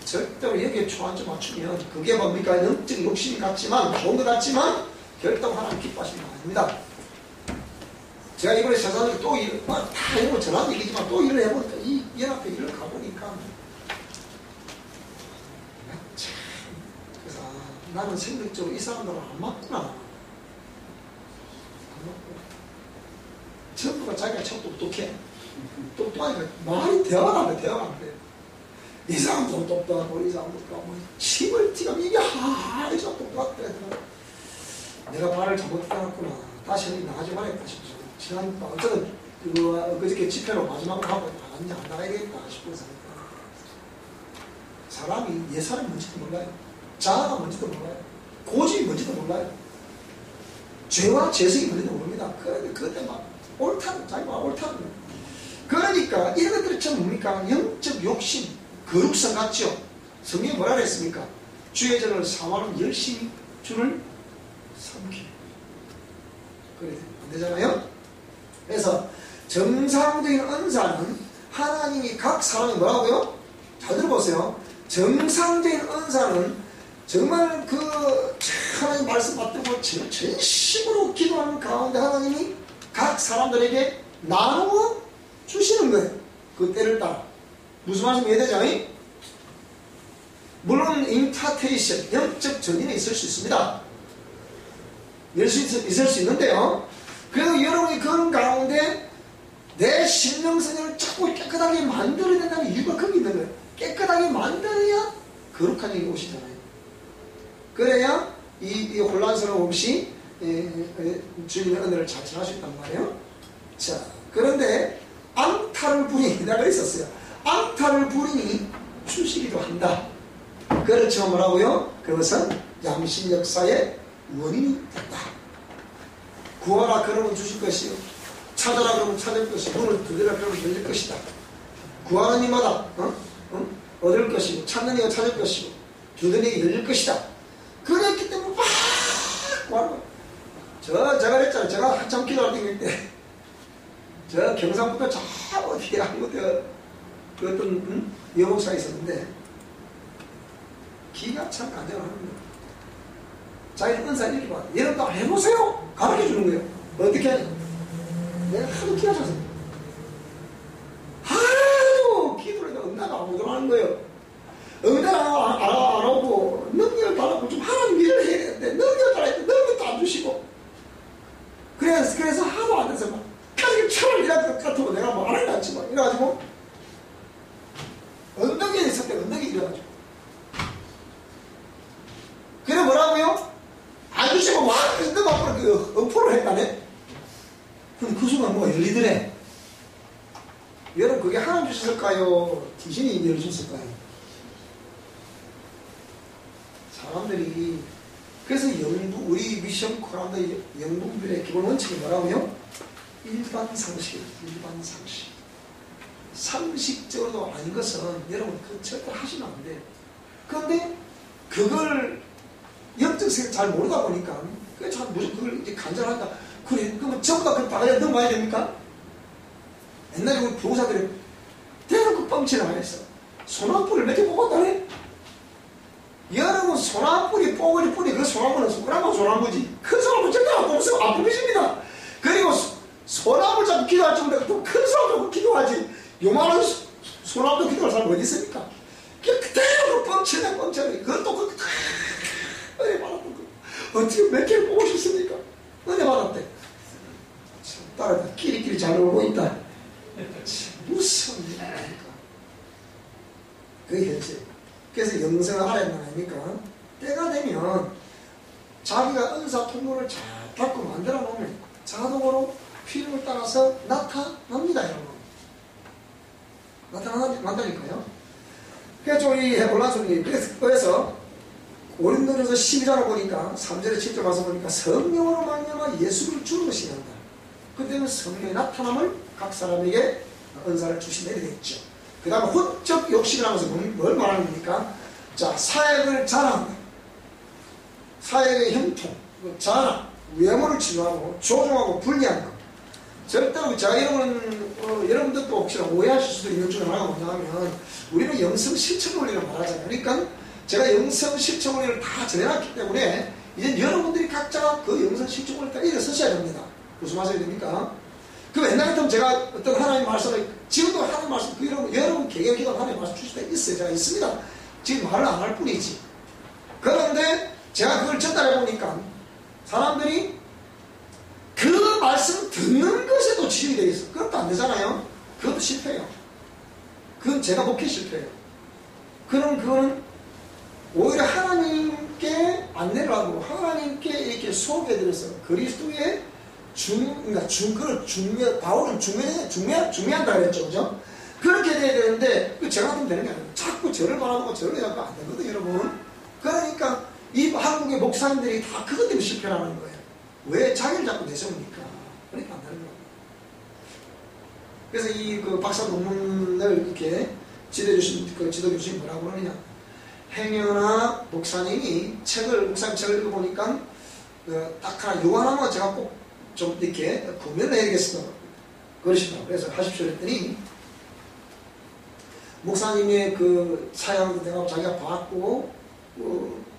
절대로 여기에 초안점 맞추면 그게 뭡니까? 영적 욕심이 같지만 좋은 것 같지만 결코 하나님 기뻐하시는 거 아닙니다. 제가 이번에 세상에 또 다 이런 거 전한 얘기지만 또 일을 해보니까 이 연합회 일을 가보니까 참 그래서 나는 생각적으로 이 사람들은 안 맞구나. 전부가 자기가 참 똑똑해. 똑똑하니까 말이 대화가 안 돼, 대화가 안 돼. 이 사람도 똑똑하고, 이 사람도 똑똑하고, 힘을 튀가 이게 이 사람 똑똑하대. 내가 말을 잘못해놨구나. 다시 나가지 말아야겠다 싶어서. 지난, 어쨌든, 그저께 집회로 마지막으로 하고, 안 나가야겠다 싶어서. 사람이 옛사람이 뭔지도 몰라요. 자아가 뭔지도 몰라요. 고집이 뭔지도 몰라요. 죄와 죄성이 뭔지도 모릅니다. 그런데 그때 막 옳다는, 자기가 옳다는. 그러니까 이런 것들이 참 뭡니까? 영적 욕심, 거룩성 같죠? 성경이 뭐라 그랬습니까? 주의 전을 사모하는 열심히 주를 섬기. 그래, 안 되잖아요? 그래서 정상적인 은사는 하나님이 각 사람이 뭐라고요? 잘 들어보세요. 정상적인 은사는 정말 그 하나님 말씀 받들고 전심으로 기도하는 가운데 하나님이 각 사람들에게 나누어 주시는 거예요. 그 때를 따라. 무슨 말씀 이해되죠? 물론 임파테이션, 영적 전인이 있을 수 있습니다. 있을 수 있는데요. 그래도 여러분이 그런 가운데 내 심령성을 자꾸 깨끗하게 만들어야 된다는 이유가 거기 있는 거예요. 깨끗하게 만들어야 거룩한 일이 오시잖아요. 그래야 이 혼란스러움 없이 주님의 은혜를 잘 전할 수 있단 말이에요. 자, 그런데 앙탈을 부리니, 내가 있었어요. 앙탈을 부리니 주시기도 한다. 그렇죠. 뭐라고요? 그것은 양심 역사의 원인이 됐다. 구하라 그러면 주실 것이요, 찾아라 그러면 찾을 것이고, 문을 두드리라 그러면 열릴 것이다. 구하는 이마다 얻을 것이고, 찾는 이가 찾을 것이고, 두드리는 이가 열릴 것이다. 그랬기 때문에 막 구하는 거예요. 제가 했잖아요. 제가 한참 기도할 때 저 경상부터 저 어디에 한 곳에 그 어떤 여목사가 있었는데 기가 참 간절을 하는 거예요. 자기는 은사를 이렇게 봐. 여러분도 안 해보세요. 가르쳐 주는 거예요. 어떻게 하냐. 내가 하도 기가 차서 하도 기도를 해도 응답을 안 오더라는 거예요. 응답을 안 오고 능력을 달라고 좀 하나님 일을 해야 되는데 능력을 달라야 되는데 능력도 안 주시고 그래서 하도 안 돼서 막 가지고 차를 일할 것 같으면 내가 뭐 안 할까 않지만 이래가지고 언덕에 있을 때 언덕에 이래가지고 그래 뭐라고요? 안 주시고 막 언덕 앞으로 그 엄포를 했다네. 근데 그 순간 뭐가 열리더래. 여러분 그게 하나님 주셨을까요? 귀신이 열주셨을까요? 사람들이 그래서 우리 미션 코란다 영분별의 기본 원칙이 뭐라고요? 일반 상식. 상식적으로도 아닌 것은 여러분 그 절대 하시면 안 돼요. 그런데 그걸 영적 세계를 잘 모르다 보니까 그게 참 무조건 그걸 이제 간절한다. 그래 그러면 전부 다 그걸 다 그냥 넘어야 됩니까? 옛날에 우리 교사들이 대놓고 뻥치를 안 했어. 소나무를 몇 개 뽑았다네. 여러분 소나무리 뽀글이 뿌리 그 소나무는 손가락만 소나무지 큰 소나무 절대 안 뽑으면 안 뽑으십니다. 그리고 소나무 잡고 기도할 정도로 또 큰 소나무 잡고 기도하지 요만한 소나무도 기도할 사람 어디 있습니까? 그대로 뻥치네. 그것도 은혜 받았던 거 어떻게 몇 개를 뽑으셨습니까? 은혜 받았대. 따라 끼리끼리 잘 놀고 있다. 무슨 일입니까? 그게 현실. 그래서 영생을 하라는 건 아닙니까? 때가 되면 자기가 은사 통로를 잘 닦고 만들어 놓으면 자동으로 필요에 따라서 나타납니다, 여러분. 나타난다니까요. 그래서 우리 올라서니 그래서 고린도전서 12장을 보니까 3절에 7절 가서 보니까 성령으로 말미암아 예수를 주로 시한다. 그때는 성령의 나타남을 각 사람에게 은사를 주시면 되겠죠. 그 다음에 혼적 욕심이라면서 뭘 말하는 겁니까? 자, 사역을 잘한다. 사역의 형통, 자랑, 외모를 치료하고 조종하고 분리하는 것. 절대로 제가 여러분들도 혹시나 오해하실 수도 있는 중에 하나가 뭐냐면 우리는 영성 실천 원리를 말하잖아요. 그러니까 제가 영성 실천 원리를 다 전해놨기 때문에 이제 여러분들이 각자가 그 영성 실천 원리를 다 일어서셔야 됩니다. 무슨 말씀이 됩니까? 그럼 옛날 같으면 제가 어떤 하나님 말씀을 지금도 하나님 말씀 여러분 개개기도 하나님 말씀 주실 때 있어요. 제가 있습니다. 지금 말을 안 할 뿐이지. 그런데 제가 그걸 전달해 보니까 사람들이 그 말씀 듣는 것에도 지식이 되어 있어. 그것도 안 되잖아요. 그것도 실패해요. 그건 제가 목회 실패해요. 그거는 오히려 하나님께 안내를 하고 하나님께 이렇게 소개해드려서 그리스도의 바울은 중매한다 그랬죠. 그죠? 그렇게 돼야 되는데, 제가 하면 되는 게 아니에요. 자꾸 저를 바라보고 저를 해야 안 되거든요, 여러분. 그러니까, 이 한국의 목사님들이 다 그것 때문에 실패하는 거예요. 왜 자기를 자꾸 내세웁니까? 그러니까 안 되는 거예요. 그래서 이 그 박사 논문을 이렇게 지도해주신 그 지도교수님이 뭐라고 그러느냐. 행여나 목사님 책을 읽어보니까 딱 하나 요 하나만 제가 꼭 좀 이렇게 구매를 해야겠어. 그러시더라고요. 그래서 하십시오 했더니 목사님의 그 사양도 내가 자기가 봤고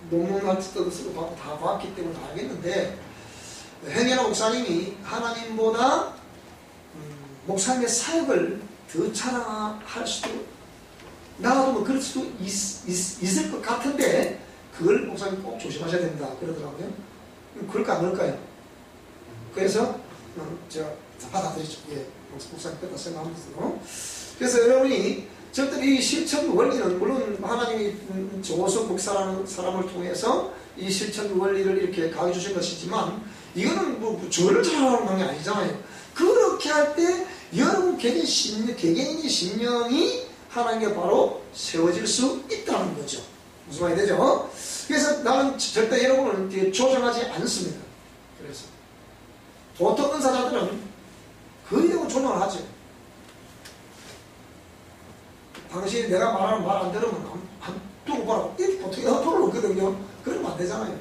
논문 같은 것도 쓰고 봤고 다 봤기 때문에 다 알겠는데 행여나 목사님이 하나님보다 목사님의 사역을 더 자랑할 수도 나도 뭐 그럴 수도 있을 것 같은데 그걸 목사님 꼭 조심하셔야 된다 그러더라고요. 그럴까 안 그럴까요? 그래서 제가 받아들이죠. 예, 목사님 뺐다 생각하면서. 그래서 여러분이 절대 이 실천 원리는 물론 하나님이 조호석 목사라는 사람을 통해서 이 실천 원리를 이렇게 가르쳐 주신 것이지만 이거는 뭐 저를 잘하는 게 아니잖아요. 그렇게 할 때 여러분 개개인의 심령이 하나님께 바로 세워질 수 있다는 거죠. 무슨 말이 되죠? 그래서 나는 절대 여러분을 조정하지 않습니다. 그래서 보통 은사자들은 거의 대부분 조정을 하죠. 당신이 내가 말하는 말 안 들으면 안 두고 보라고 이렇게 보통 여러분을 놓거든요. 그러면 안 되잖아요.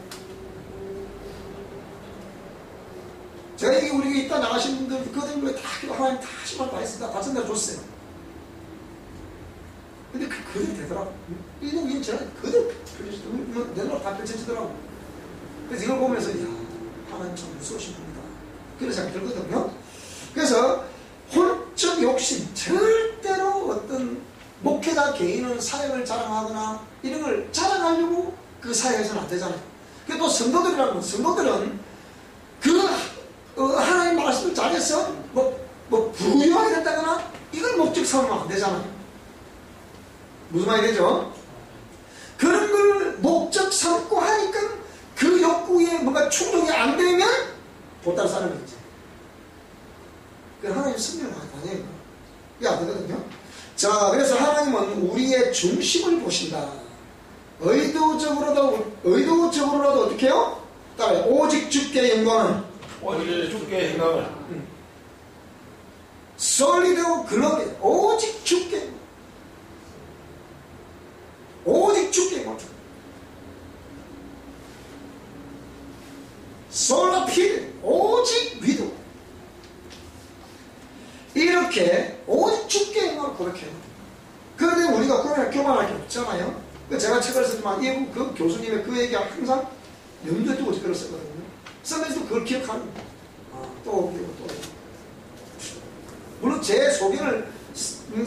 제가 여기 우리 이따 나가신 분들 그들을 다 하나님 다 하시면 다 했습니다. 다 전달 줬어요. 근데 그대로 되더라고. 1년 2년 지나니 그대로 펼쳐지더라고. 내 눈으로 다 펼쳐지더라고. 그래서 이걸 보면서 야 하나님 참 무서우신 분이다. 그런 생각이 들거든요. 그래서 혼적 욕심 절대로 어떤 목회자 개인은 사역을 자랑하거나 이런 걸 자랑하려고 그 사역에서는 안 되잖아요. 그리고 또 성도들이라는 건 성도들은 하나님 말씀을 잘해서 뭐 부유하게 된다거나 이걸 목적 삼으면 안 되잖아요. 무슨 말이 되죠? 그런 걸 목적 삼고 하니까 그 욕구에 뭔가 충족이 안 되면 보따리 싸는 거지. 그 하나님 승리를 아니에요. 이게 안 되거든요. 자, 그래서 하나님은 우리의 중심을 보신다. 의도적으로라도 어떻게 해요? 따라요. 오직 주께 영광을. 오직 주께 영광을. 솔리드 글로리. 오직 주께. 오직 주께 영광을. 솔라필. 오직 위도. 이렇게 오직 주께 영광을 고백해요. 그런데 우리가 교만할 게 없잖아요. 제가 책을 쓰지만 그 교수님의 그 얘기가 항상 염두에 두고 글을 썼거든요. 쓰면서도 그걸 기억하는 거예요. 또 물론 제 소견을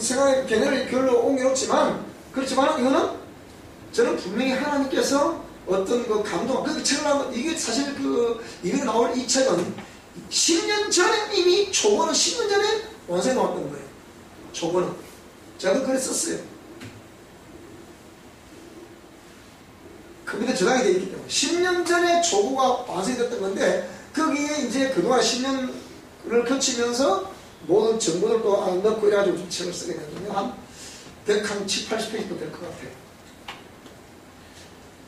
생각의 견해를 별로 옮겨놓지만 그렇지만 이거는 저는 분명히 하나님께서 어떤 그 감동 그 책을 하면 이게 사실 이거 나올 이 책은 10년 전에 이미 초본은 10년 전에 완성해 놓았던 거예요. 초본은 제가 글을 썼어요. 컴퓨터 저장이 되어 있기 때문에 10년 전에 초보가 완성이 됐던 건데 거기에 이제 그동안 10년을 거치면서 모든 정보를 또 넣고 이래가지고 좀 책을 쓰게 됐는데 한 170, 80페이지도 될 것 같아요.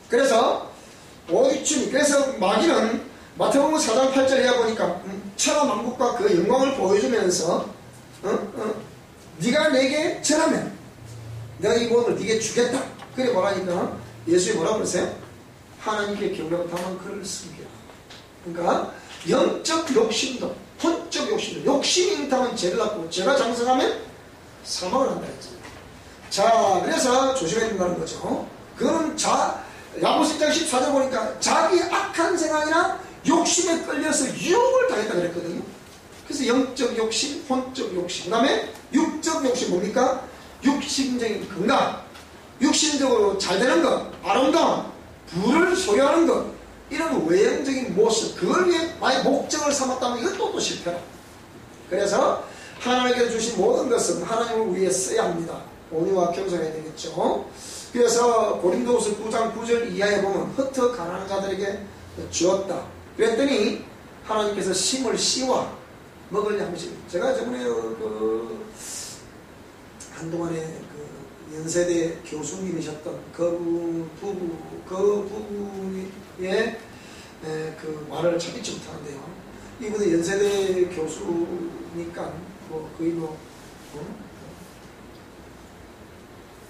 그래서 오직 그래서 마귀는 마태복음 4장 8절에 보니까 천하만국과 그 영광을 보여주면서 네가 내게 전하면 내가 이 모든 걸 네게 주겠다. 그래 뭐라니까 예수님이 뭐라고 그러세요? 하나님께 경배하고 다만 그를 섬기라. 그러니까 영적 욕심도 혼적 욕심도 욕심이 있다면 죄를 낳고 죄가 장성하면 사망을 한다 했잖아요. 자, 그래서 조심해야 된다는 거죠. 그거는 야고보서 1장 14절 보니까 자기 악한 생각이나 욕심에 끌려서 유혹을 당했다 그랬거든요. 그래서 영적 욕심, 혼적 욕심, 그 다음에 육적 욕심 뭡니까? 육신적인 건강, 육신적으로 잘 되는 것, 아름다움, 부를 소유하는 것, 이런 외형적인 모습, 그걸 위해 만약 목적을 삼았다면 이것도 또 실패라. 그래서 하나님께서 주신 모든 것은 하나님을 위해 써야 합니다. 온유와 겸손해야 되겠죠. 그래서 고린도후서 9장 9절 이하에 보면 흩어 가난한 자들에게 주었다. 그랬더니 하나님께서 심을 씨와 먹을 양식. 제가 저번에 한동안에 연세대 교수님이셨던 그 부부의 그 말을 참 잊지 못하는데요. 이분은 연세대 교수니까 거의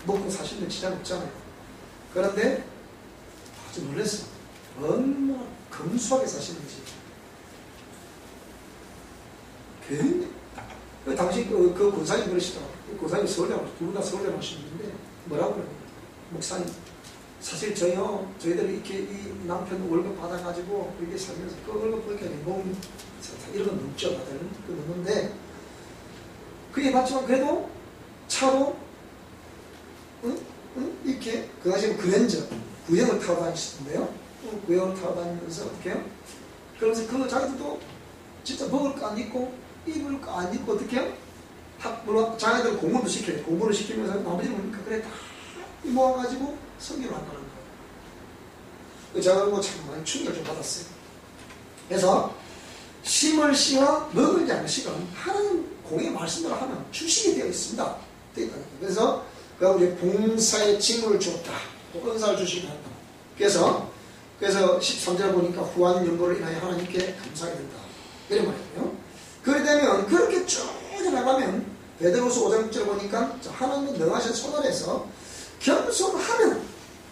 먹고 사시는 지장 없잖아요. 그런데 아주 놀랐어. 얼마나 검소하게 사시는지. 굉장히 당시 그 권사님 그러시더라고요. 권사님 서울대 두분 다 서울대 나오시는데 뭐라고 그래요? 목사님, 사실 저희들이 이렇게 이 남편 월급 받아가지고 이렇게 살면서 그 월급 보니까 연봉 이런 건 넘죠. 다들 그 넘는데 그게 맞지만 그래도 차로 이렇게 그 당시에 그랜저 구형을 타고 다니시던데요. 구형을 타고 다니면서 어떻게 해요? 그러면서 그 자기들도 진짜 먹을 거 안 입고 입을 거 안 입고 어떻게 해요? 물론 자기들 공부도 시켜요. 공부를 시키면서 나머지는 뭡니까? 그래 다 모아가지고 성경을 한다는 거예요. 제가 그거 참 많이 충격을 좀 받았어요. 그래서 심을 씨와 먹을 양식은 하나님 공의 말씀대로 하면 주시게 되어 있습니다. 그래서 우리 봉사의 징후를 주었다. 은사를 주시게 한다. 그래서 13절 보니까 후한 연고를 인하여 하나님께 감사하게 된다. 이런 말이에요. 그렇게 되면 그렇게 쭉 나가면 베드로서 5장 6절 보니까 하나님이 능하신 손 아래서 겸손하면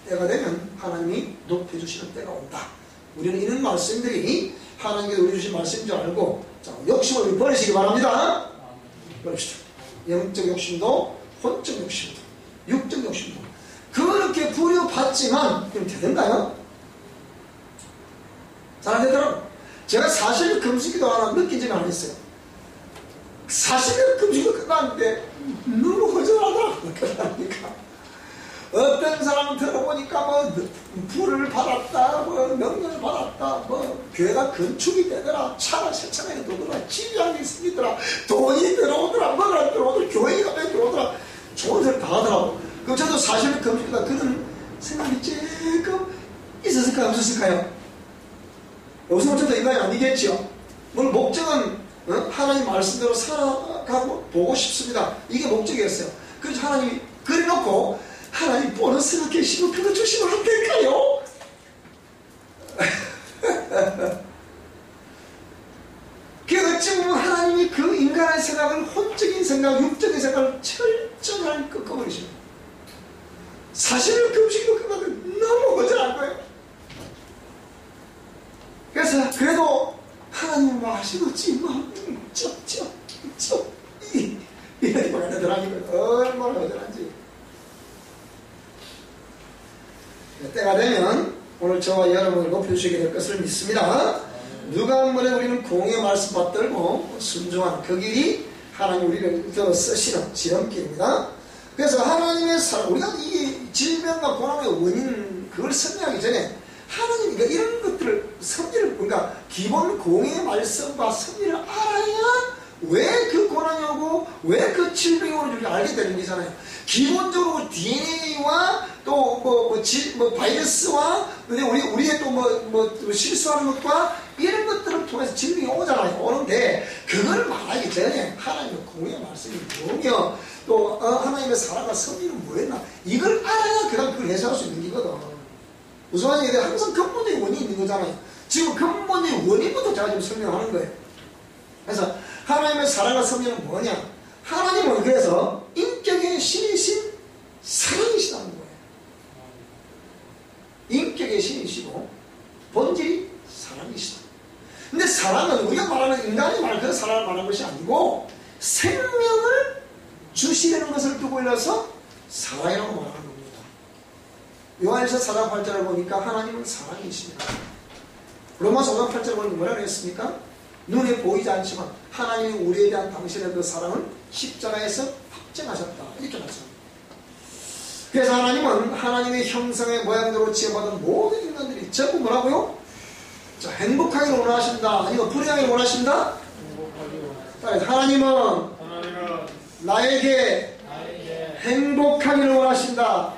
때가 되면 하나님이 높여주시는 때가 온다. 우리는 이런 말씀들이 하나님께서 우리 주신 말씀인 줄 알고 욕심을 버리시기 바랍니다. 버립시다. 영적 욕심도 혼적 욕심도 육적 욕심도 그렇게 부려봤지만 그럼 되는가요? 잘 안 되더라고요. 제가 사실 금식기도 하나 느낀 적이 안 있어요. 사실은 금식도 끝났는데 너무 허전하더라고요. 그러니까 어떤 사람은 들어보니까 불을 받았다, 명령을 받았다, 교회가 건축이 되더라, 차가 세차장에 들어오더라, 집이 안에 생기더라, 돈이 들어오더라, 뭐가 들어오더라, 교회가 들어오더라, 좋은 소리 다 하더라고. 그럼 저도 사실은 금식이다 그런 생각이 조금 있었을까요? 없었을까요? 여기서 저도 인간이 아니겠죠. 뭘 목적은 하나님 말씀대로 살아가고 보고 싶습니다. 이게 목적이었어요. 그래서 하나님이 그래놓고 하나님 보너스를 계시고 그거 주시면 안 될까요? 그 어찌 보면 하나님이 그 인간의 생각을 혼적인 생각, 육적인 생각을 철저하게 꺾어버리십니다. 사실은 금식도 그만큼 너무 거절한 거예요. 그래서 그래도 하나님 말씀없지 이렇게 말하더라고요. 얼마나 거절한지. 때가 되면 오늘 저와 여러분을 높여주시게 될 것을 믿습니다. 누가복음에 우리는 공의 말씀 받들고 순종한 그 길이 하나님 우리를 더 쓰시는 지름길입니다. 그래서 하나님의 사랑, 우리가 이 질병과 고난의 원인 그걸 설명하기 전에 하나님 이런 것들을 섭리를 그러니까 기본 공의 말씀과 섭리를 알아야 왜 그 고난이 오고 왜 그 질병이 오는지 알게 되는 거잖아요. 기본적으로 DNA와 또 바이러스와 우리의 또 실수하는 것과 이런 것들을 통해서 질병이 오잖아요. 오는데 그걸 말하기 전에 하나님의 공의 말씀이 뭐며 또 하나님의 사랑과 섭리는 뭐였나 이걸 알아야 그다음 그걸 해석할 수 있는 거거든. 무슨 말인지 항상 근본적인 원인이 있는 거잖아요. 지금 근본적인 원인부터 제가 지금 설명하는 거예요. 그래서 하나님의 사랑과 섭리는 뭐냐? 하나님은 그래서 인격의 신이신 사랑이시다는 거예요. 인격의 신이시고 본질이 사랑이시다. 근데 사랑은 우리가 말하는 인간이 말하는 그 사랑을 말하는 것이 아니고 생명을 주시려는 것을 두고 일러서 사랑이라고 말하는 겁니다. 요한일서 4장 8절을 보니까 하나님은 사랑이십니다. 로마서 5장 8절을 보니까 뭐라고 했습니까? 눈에 보이지 않지만 하나님이 우리에 대한 당신의 그 사랑을 십자가에서 확증하셨다. 이렇게 말씀합니다. 그래서 하나님은 하나님의 형상의 모양대로 지어받은 모든 인간들이 전부 뭐라고요? 자, 행복하기를 원하신다. 아니면 불행하기를 원하신다? 하나님은 나에게 행복하기를 원하신다.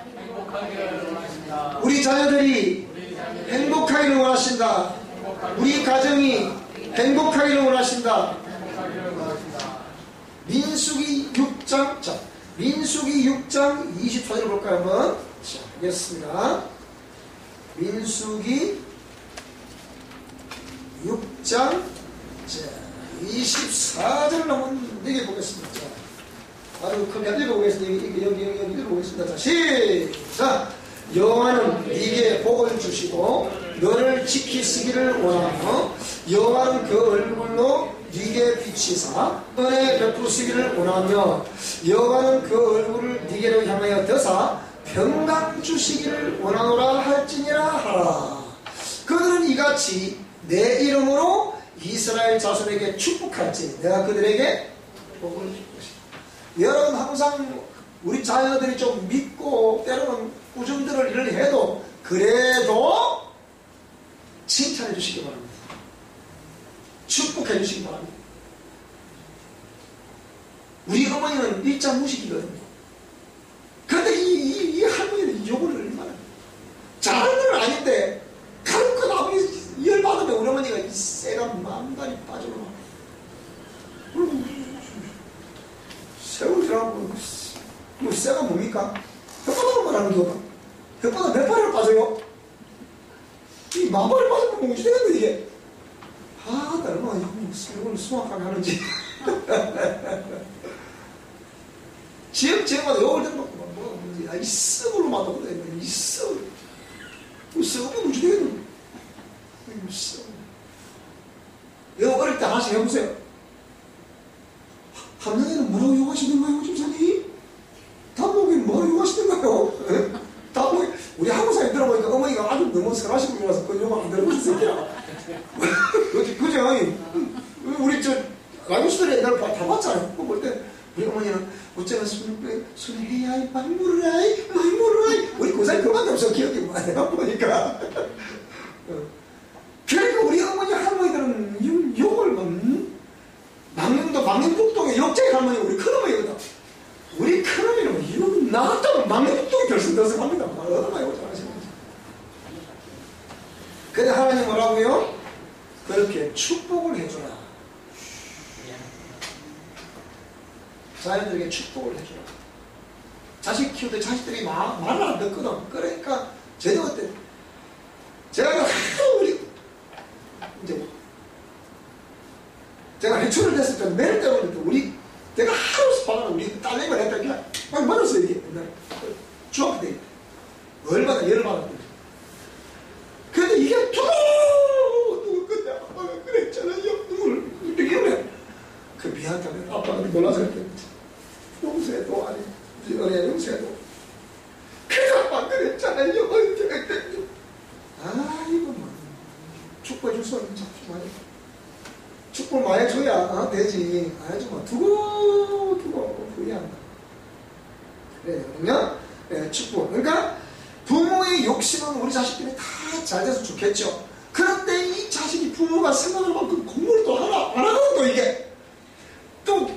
우리 자녀들이 행복하기를 원하신다. 우리 가정이 행복하기를 원하신다. 민수기 6장, 자, 민수기 6장 24절을 볼까요 한번? 자, 하겠습니다. 민수기 6장 24절을 한번 읽어보겠습니다. 아주 크게 읽어보겠습니다. 여기 읽어보겠습니다. 자, 시작! 여호와는 네게 복을 주시고 너를 지키시기를 원하며 여호와는 그 얼굴로 네게 비치사 은혜 베푸시기를 원하며 여호와는 그 얼굴을 네게로 향하여 드사 평강 주시기를 원하노라 할지니라 하라. 그들은 이같이 내 이름으로 이스라엘 자손에게 축복할지 내가 그들에게 복을 줄 것이다. 여러분 항상 우리 자녀들이 좀 믿고 때로는 꾸중들을 일을 해도 그래도 칭찬해 주시기 바랍니다. 축복해 주시기 바랍니다. 우리 어머니는 일자 무식이거든요. 그런데 이 할머니는 욕을 얼마나 잘하는 건 아닌데 가르쳐 나머지 열받으면 우리 어머니가 이 쇠가 만발이 빠져나와. 세월이라고 뭐 쇠가 뭡니까? 혓바닥을 말하는 거가 혓바닥 몇 발을 빠져요? 이 만발이 빠지면 뭐 어찌 되겠노 이게? 아, 나 얼마나 이걸 수확하게 하는지. 지역마다 욕을 듣는 뭐가 문제야. 이 썩으로 마다 그래. 이 썩. 이 썩으면 어찌 되겠노? 이 썩. 이거 어릴 때 하나씩 해보세요. 한명에는 뭐라고 욕하시는 거예요, 집사님? 단목에는 뭐라고 욕하시는 거예요? 단목에, 우리 한국 사람 들어보니까 어머니가 아주 너무 선하신 분이라서 그 욕을 안 들어보신 새끼야. 그죠? 우리 라이브 스토리 옛날에 다 봤잖아요. 볼 때, 우리 어머니는 어쩌면 손해야, 많이 물으라이. 우리 고사님 그만도 없어, 기억이 많이 나 보니까. 그러니까 우리 어머니 할머니들은 욕을 망명북동의 역자의 할머니 우리 큰어머니거든. 우리 큰어머니는 이런 나왔다고 망명북동이 결승들썩합니다. 얼마나 욕을 잘하시는 거지. 근데 하나님 뭐라고요? 그렇게 축복을 해주라. 자녀들에게 축복을 해주라. 자식 키우는데 자식들이 말을 안 듣거든. 그러니까 저도 그때 제가 우리 이제 제가 해초를 됐을 때 매를 때문에 내가 하루 봐라 우리 딸내미가 했다 그냥 막 말았어요 이게 옛날에 중학교 때 얼마나 열을 받았거든. 근데 이게 누구 근데 아빠가 그랬잖아요. 누구를 이렇게 그래. 그 미안하다면 아빠가 몰라서 그랬대. 용서해도 아니 은혜 용서해도 그래서 아빠 그랬잖아요. 아이고 뭐 축복해 줄 수 없는 잡지 말이야. 축복을 많이 줘야 되지. 아주 뭐 두고 후회한다. 그래요. 그러면 축복. 그러니까 부모의 욕심은 우리 자식들이 다 잘 돼서 좋겠죠. 그런데 이 자식이 부모가 생각할 만큼 공부를 또 하나 안 하거든 또 이게. 또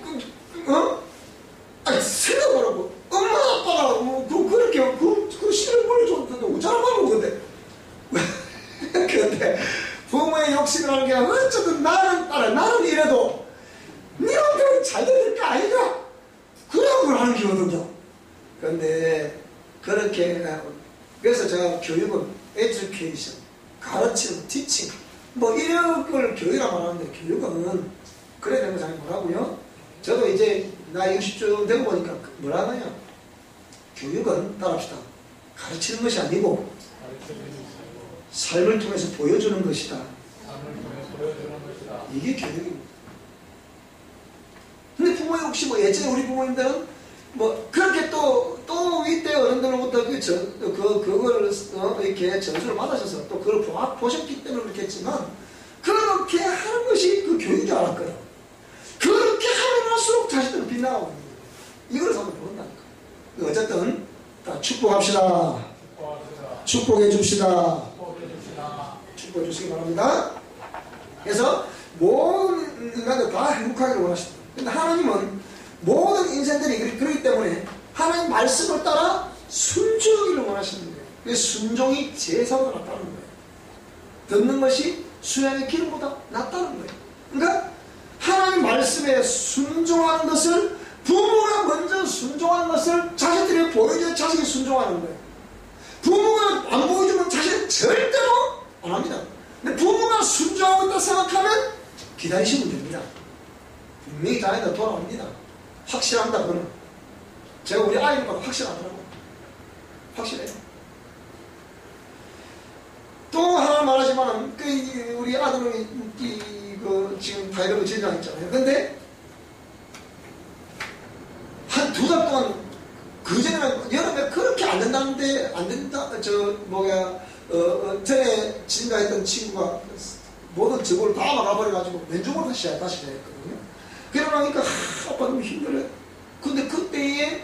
아니 생각하라고. 엄마 아빠가 그렇게 그 시를 보내줬는데 어쩌라고 근데. 그런데 부모의 욕심이라는 게 어쨌든 나는 이래도 니한테는 잘 되는 게 아니다. 그런 걸 하는 거거든요. 그런데 그렇게 그래서 제가 교육은 에듀케이션, 가르침, 티칭 뭐 이런 걸 교육이라고 하는데 교육은 그래야 되는 거 잘 뭐라고요? 저도 이제 나이 60쯤 되고 보니까 뭐라 하냐 교육은 따라합시다. 가르치는 것이 아니고 삶을 통해서 보여주는 것이다. 이게 교육입니다. 근데 부모의 혹시 뭐 예전에 우리 부모님들은 뭐 그렇게 또 이때 어른들로부터 그걸 이렇게 전수를 받으셔서 또 그걸 보셨기 때문에 그렇겠지만 그렇게 하는 것이 그 교육인 줄 알았거든. 그렇게 하면 할수록 자식들은 빗나가고 있는 거예요. 이걸 사면 배운다니까. 어쨌든 다 축복합시다. 축복해 줍시다. 축복해 주시기 바랍니다. 그래서 모든 인간들 다 행복하기를 원하십니다. 근데 하나님은 모든 인생들이 그렇기 때문에 하나님 말씀을 따라 순종하기를 원하시는 거예요. 그래서 순종이 제사보다 낫다는 거예요. 듣는 것이 수양의 기름보다 낫다는 거예요. 그러니까 하나님 말씀에 순종하는 것을 부모가 먼저 순종하는 보여줘야 자식이 순종하는 거예요. 부모가 안 보여주면 자식은 절대로 안 합니다. 근데 부모가 순종하고 있다 생각하면 기다리시면 됩니다. 분명히 자기가 돌아옵니다. 확실합니다. 그거는 제가 우리 아이들과 확실하더라고요. 확실해요. 또 하나 말하지만 우리 아들은 지금 다이어트 제장 있잖아요. 근데 한 2달 동안 그전에는 여름에 그렇게 안 된다는데 안 된다 전에 진단했던 친구가 모든 저걸 다 막아버려가지고 왼쪽으로 다시 시작했거든요. 그러고 나니까 아빠 너무 힘들어요. 근데 그때에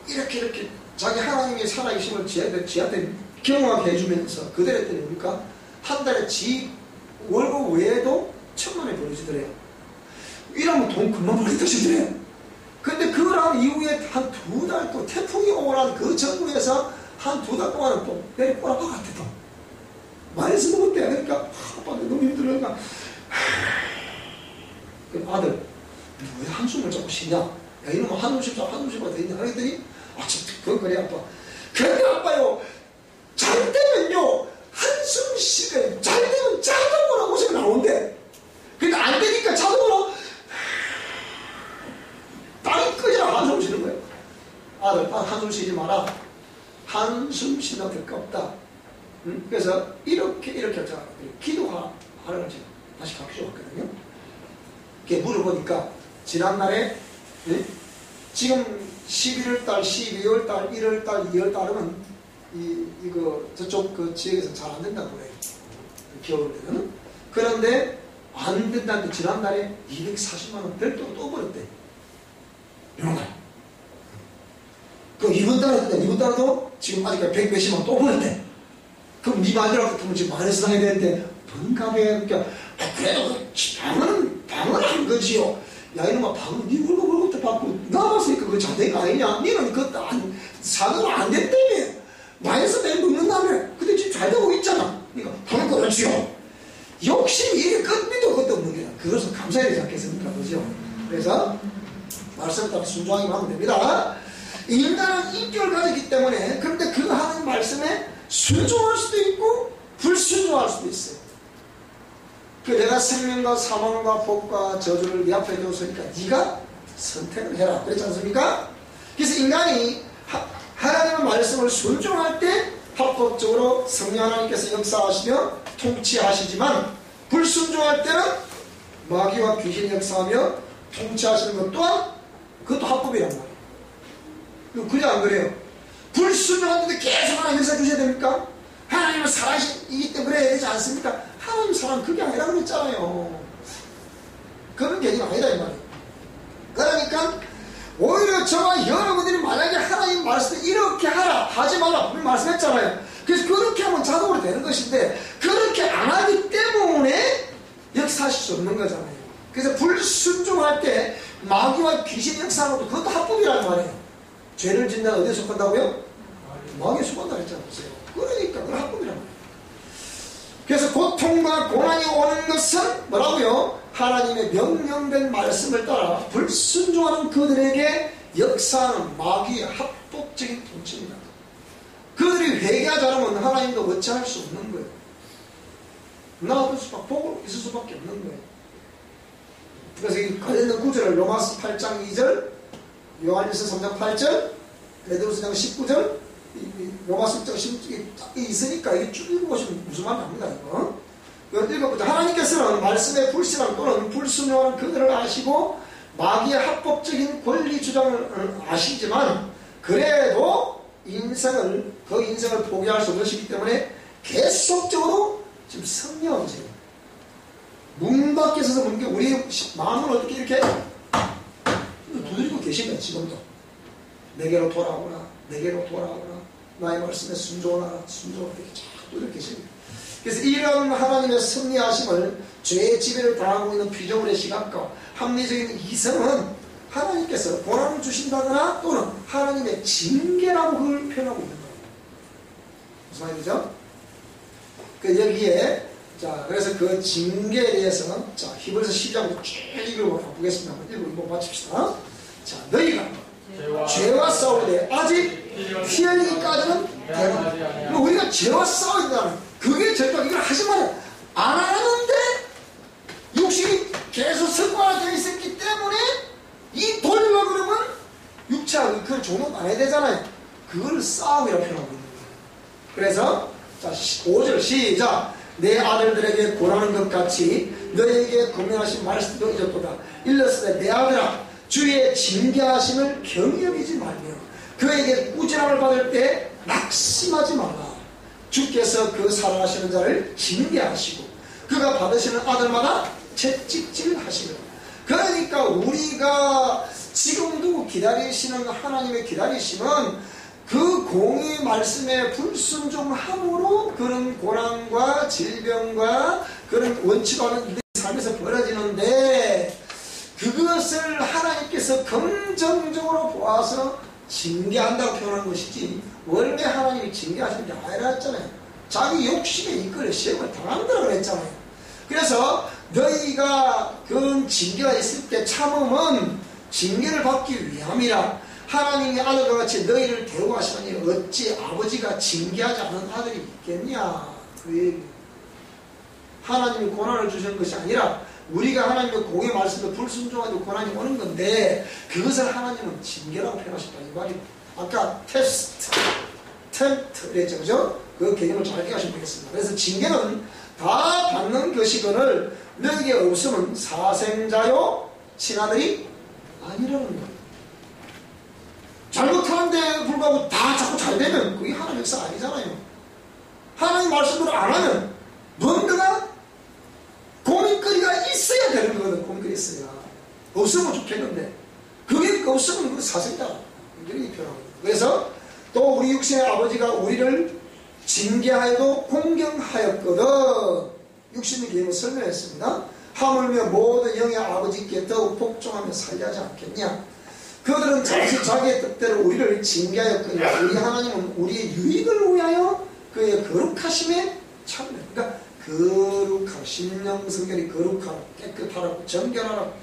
이렇게 자기 하나님의 살아계심을 지한테 경험하게 해주면서 그대로 했더니 뭡니까? 한 달에 지 월급 외에도 1,000만 원 벌어주더래요. 이러면 돈 금방 벌어주시더래요. 근데 그걸 이후에 한 2달 또 태풍이 오고 난 그 전국에서 한 2달 동안은 또 내리 꼬라박 같아 또 많이 쓰는 것때 그러니까 아빠 너무 힘들어. 그러니까 그 아들 왜 한숨을 자꾸 쉬냐? 야 이놈은 한숨 쉬면 되냐? 그랬더니 진짜 그건 그래 아빠. 그런데 아빠요 잘 되면요 한숨 쉬래. 잘 되면 자동으로 옷이 나온대. 그러니까 안 되니까 자동으로 땅이 끄지라 한숨 쉬는 거예요. 아들 한숨 쉬지 마라. 한숨 쉬다 될 거 없다. 그래서 이렇게 하자. 기도하라고 제가 다시 가르쳐 왔거든요. 이렇게 물어보니까 지난날에 지금 11월달, 12월달, 1월달, 2월달은 이거 저쪽 그 지역에서 잘 안 된다고 그래요. 겨울에는. 그런데 안 된다는데 지난달에 240만 원 별도로 또 벌었대. 이런가요? 그럼 이번 달에도 지금 아직까지 100몇십만 원 또 벌었대. 그럼 네 말대로 그러면 지금 마이너스 당해야 되는데 번갑에 그러니까 그래도 방을 한 거지요. 야 이놈아 방은 네 월급 때 받고 나왔으니까 그거 잘된 거 아니냐? 니는 그것도 사고가 안 됐다며. 마이너스 내 먹는다며. 근데 지금 잘 되고 있잖아. 그러니까 방은 그렇지요. 욕심이 이게 끝도 끝도 없는 거야. 그것은 감사해야 되지 않겠습니까? 그죠? 그래서 말씀을 따라 순종하게 하면 됩니다. 인간은 인격을 가졌기 때문에 그런데 그 하는 말씀에 순종할 수도 있고 불순종할 수도 있어요. 그 내가 생명과 사망과 복과 저주를 네 앞에 뒀으니까 네가 선택을 해라. 그렇지 않습니까? 그래서 인간이 하나님의 말씀을 순종할 때 합법적으로 성령 하나님께서 역사하시며 통치하시지만 불순종할 때는 마귀와 귀신이 역사하며 통치하시는 것 또한 그것도 합법이란 말이에요. 그래 안 그래요? 불순종하는데 계속 하나님 역사 주셔야 됩니까? 하나님은 살아계시기 때문에 그래야 되지 않습니까? 하나님 사랑 그게 아니라고 그랬잖아요. 그런 개념 아니다 이 말이에요. 그러니까 오히려 저와 여러분들이 만약에 하나님 말씀을 이렇게 하라 하지 마라 분명히 말씀했잖아요. 그래서 그렇게 하면 자동으로 되는 것인데 그렇게 안 하기 때문에 역사하실 수 없는 거잖아요. 그래서 불순종할 때 마귀와 귀신 역사하는 것도 그것도 합법이라는 말이에요. 죄를 짓는 어디에 속한다고요? 마귀에 속한다 했잖아요. 그러니까 그건 합법이란 말이에요. 그래서 고통과 고난이 오는 것은 뭐라고요? 하나님의 명령된 말씀을 따라 불순종하는 그들에게 역사하는 마귀의 합법적인 통치입니다. 그들이 회개하지 않으면 하나님도 어찌할 수 없는 거예요. 나아질 수밖에, 복을 있을 수밖에 없는 거예요. 그래서 이 관련된 구절을 로마서 8장 2절, 요한일서 3장 8절, 베드로서 19절, 로마서 6장 16절 있으니까 이게 쭉 읽어보시면 무슨 말인지 압니다. 이거 읽어보자. 하나님께서는 말씀에 불신한 또는 불순종하는 그들을 아시고 마귀의 합법적인 권리 주장을 아시지만 그래도 그 인생을 포기할 수 없으시기 때문에 계속적으로 지금 성령하고 계세요. 문 밖에 서서 보는 게 우리 마음을 어떻게 이렇게 두드리고 계십니다. 지금도 내게로 돌아오라, 내게로 돌아오라, 나의 말씀에 순종하라, 순종하라 이렇게 자꾸 두드리고 계십니다. 그래서 이런 하나님의 섭리하심을 죄의 지배를 당하고 있는 피조물의 시각과 합리적인 이성은 하나님께서 고난을 주신다거나 또는 하나님의 징계라고 그걸 표현하고 있는 거예요. 무슨 말이죠? 여기에 자 그래서 그 징계에 대해서 자 히브리서 12장부터 쭉 읽어보겠습니다. 한번 읽고 마칩시다. 자 너희가 죄와 싸우되 아직 피 흘리기까지는 되는. 우리가 죄와 싸워야 된다는, 그게 절대 이걸 하지 말아요. 안 하는데 육신이 계속 습관화되어 있었기 때문에 이 돌려 그러면 육체하고 그걸 종목 안 해야 되잖아요. 그걸 싸움이라고 표현하고 있는 거예요. 그래서 자 5절 시작. 내 아들들에게 고라는 것 같이 너에게 공명하신 말씀도 잊었도다. 일렀을 때 내 아들아 주의 징계하심을 경히 여기지 말며 그에게 꾸지람을 받을 때 낙심하지 말라. 주께서 그 사랑하시는 자를 징계하시고 그가 받으시는 아들마다 채찍질 하시리라. 그러니까 우리가 지금도 기다리시는 하나님의 기다리심은 그 공의 말씀에 불순종함으로 그런 고난과 질병과 그런 원치 않은 삶에서 벌어지는데, 그것을 하나님께서 긍정적으로 보아서 징계한다고 표현한 것이지 원래 하나님이 징계하시는 게 아니라 했잖아요. 자기 욕심에 이끌려 시험을 당한다고 그랬잖아요. 그래서 너희가 그런 징계가 있을 때 참음은 징계를 받기 위함이라. 하나님이 아들과 같이 너희를 대우하시니 어찌 아버지가 징계하지 않은 아들이 있겠냐. 그 얘기. 하나님이 고난을 주시는 것이 아니라 우리가 하나님의 공의 말씀에 불순종하고 고난이 오는 건데 그것을 하나님은 징계라고 표현하셨다 이 말이에요. 아까 템트 그랬죠, 그죠? 그 개념을 잘 이해하시면 되겠습니다. 그래서 징계는 다 받는 것이거늘 너에게 없으면 사생자요 친아들이 아니라는 거예요. 잘못하는데 불구하고 다 자꾸 잘 되면 그게 하나님의 역사 아니잖아요. 하나님 말씀대로 안 하면 뭔가가 고민거리가 있어야 되는 거거든. 고민거리 있어야. 없으면 좋겠는데 그게 없으면 그 사생자 이렇게 표현합니다. 그래서 또 우리 육신의 아버지가 우리를 징계하여도 공경하였거든. 육신의 개념을 설명했습니다. 하물며 모든 영의 아버지께 더욱 복종하며 살려하지 않겠냐. 그들은 자기의 뜻대로 우리를 징계하였거니와 우리 하나님은 우리의 유익을 위하여 그의 거룩하심에 참여. 그러니까 거룩하고 심령 성결이 거룩하고 깨끗하라고 정결하라고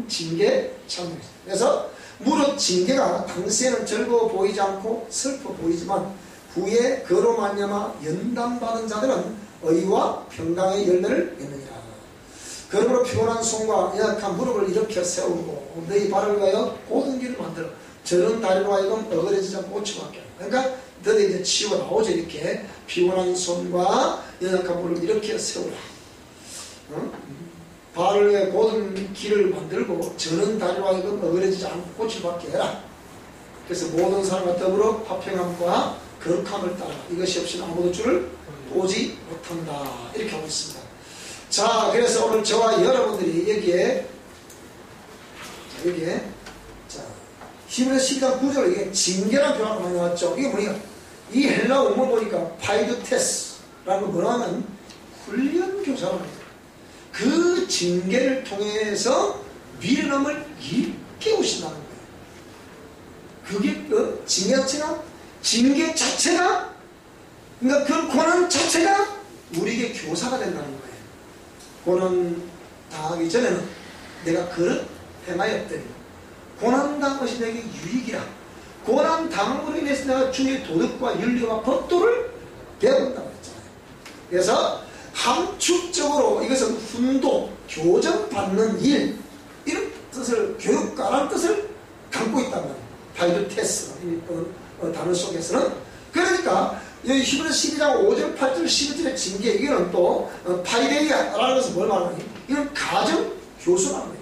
징계 참여했습니다. 그래서 무릇 징계가 당시에는 즐거워 보이지 않고 슬퍼 보이지만 후에 그로 말미암아 연단받은 자들은 의와 평강의 열매를 맺느니라. 그러므로 피곤한 손과 연약한 무릎을 일으켜 세우고 너희 발을 위하여 고든 길을 만들어 저런 다리로 하여금 어그러지지 않고 고치게. 그러니까 너희 이제 치유가 나오죠. 이렇게 피곤한 손과 연약한 무릎을 일으켜 세우라. 발을 위해 고든 길을 만들고 저런 다리로 하여금 어그러지지 않고 고치게 해라. 그래서 모든 사람과 더불어 화평함과 거룩함을 따라 이것이 없이는 아무도 주를 보지 못한다. 이렇게 하고 있습니다. 자, 그래서 오늘 저와 여러분들이 여기에 자, 히브리서 12장 9절 이게 징계라는 표현이 많이 나왔죠. 이게 뭐냐? 이 헬라 원문 보니까 파이드테스라는 거 뭐냐면 훈련 교사라는 거예요. 그 징계를 통해서 미련함을 일깨 오신다는 거예요. 그게 그 징계 자체가 그러니까 그 고난 자체가 우리에게 교사가 된다는 거예요. 고난 당하기 전에는 내가 그릇 행하였더니 고난 당한 것이 내게 유익이라. 고난 당함으로 인해서 내가 주의 도덕과 윤리와 법도를 배운다고 했잖아요. 그래서 함축적으로 이것은 훈도, 교정받는 일, 이런 뜻을, 교육가라는 뜻을 담고 있단 말이에요. 파이드테스 단어 속에서는. 그러니까 여기 히브리서 12장 5절, 8절, 11절의 징계, 이거는 또 파이데이아라는 것은 뭘 말하니? 이건 가정 교수라는 거예요.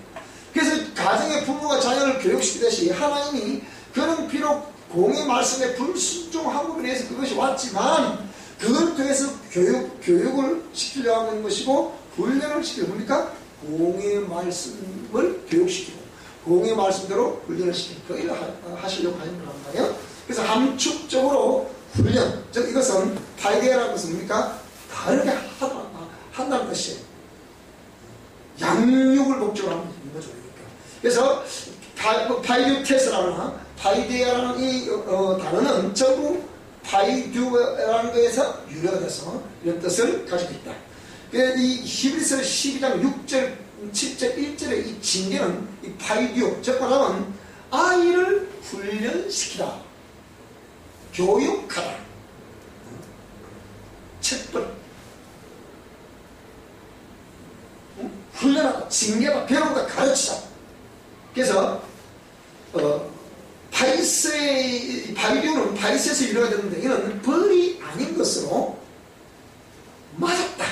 그래서 가정의 부모가 자녀를 교육시키듯이 하나님이 그는 비록 공의 말씀에 불순종함으로 인해서 그것이 왔지만 그걸 통해서 교육을 시키려고 하는 것이고 훈련을 시키는 겁니까? 공의 말씀을 교육시키고 공의 말씀대로 훈련을 시키고 그 일을 하시려고 하는 거란 말이에요. 그래서 함축적으로 훈련, 즉 이것은 파이데라는 것은 뭡니까? 다르게 한다는 것이에요. 양육을 목적으로 하는 거죠. 그래서 파이듀테스라는 파이데아라는 이 단어는 전부 파이듀라는 것에서 유래가 돼서 이런 뜻을 가지고 있다. 이 히브리서 12장 6절, 7절, 1절의 이 징계는 이 파이듀, 즉 말하면 아이를 훈련시키다. 교육하다. 책벌. 훈련하다, 징계하다, 배우다, 가르치자. 그래서 바리새는 바리새에서 유래가 됐는데 이는 벌이 아닌 것으로 맞았다.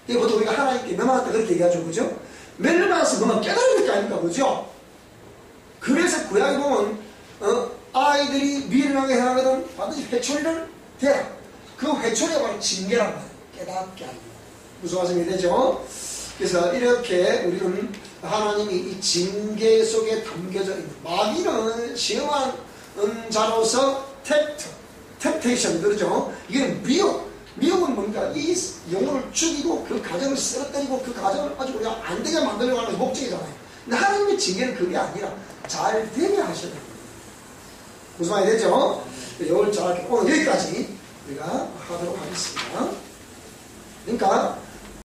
이게 보통 우리가 하나님께 멸망했다 그렇게 얘기하죠, 그죠? 멸망해서 그만 깨달을 게 아닙니까, 그죠? 그래서 구약에 보면 아이들이 미련하게 행하거든 반드시 회초리를 대라. 그 회초리가 바로 징계란 말이에요. 깨닫게 하는 거예요. 무슨 말씀이 되죠? 그래서 이렇게 우리는 하나님이 이 징계 속에 담겨져 있는, 마귀는 시험한 자로서 템테이션, 그러죠? 이게 미혹은 뭔가 이 영혼을 죽이고 그 가정을 쓰러뜨리고 그 가정을 아주 그냥 안 되게 만들려고 하는 목적이잖아요. 근데 하나님의 징계는 그게 아니라 잘 되게 하셔야 됩니다. 무슨 말이 되죠? 이걸 잘, 오늘 여기까지 우리가 하도록 하겠습니다. 그러니까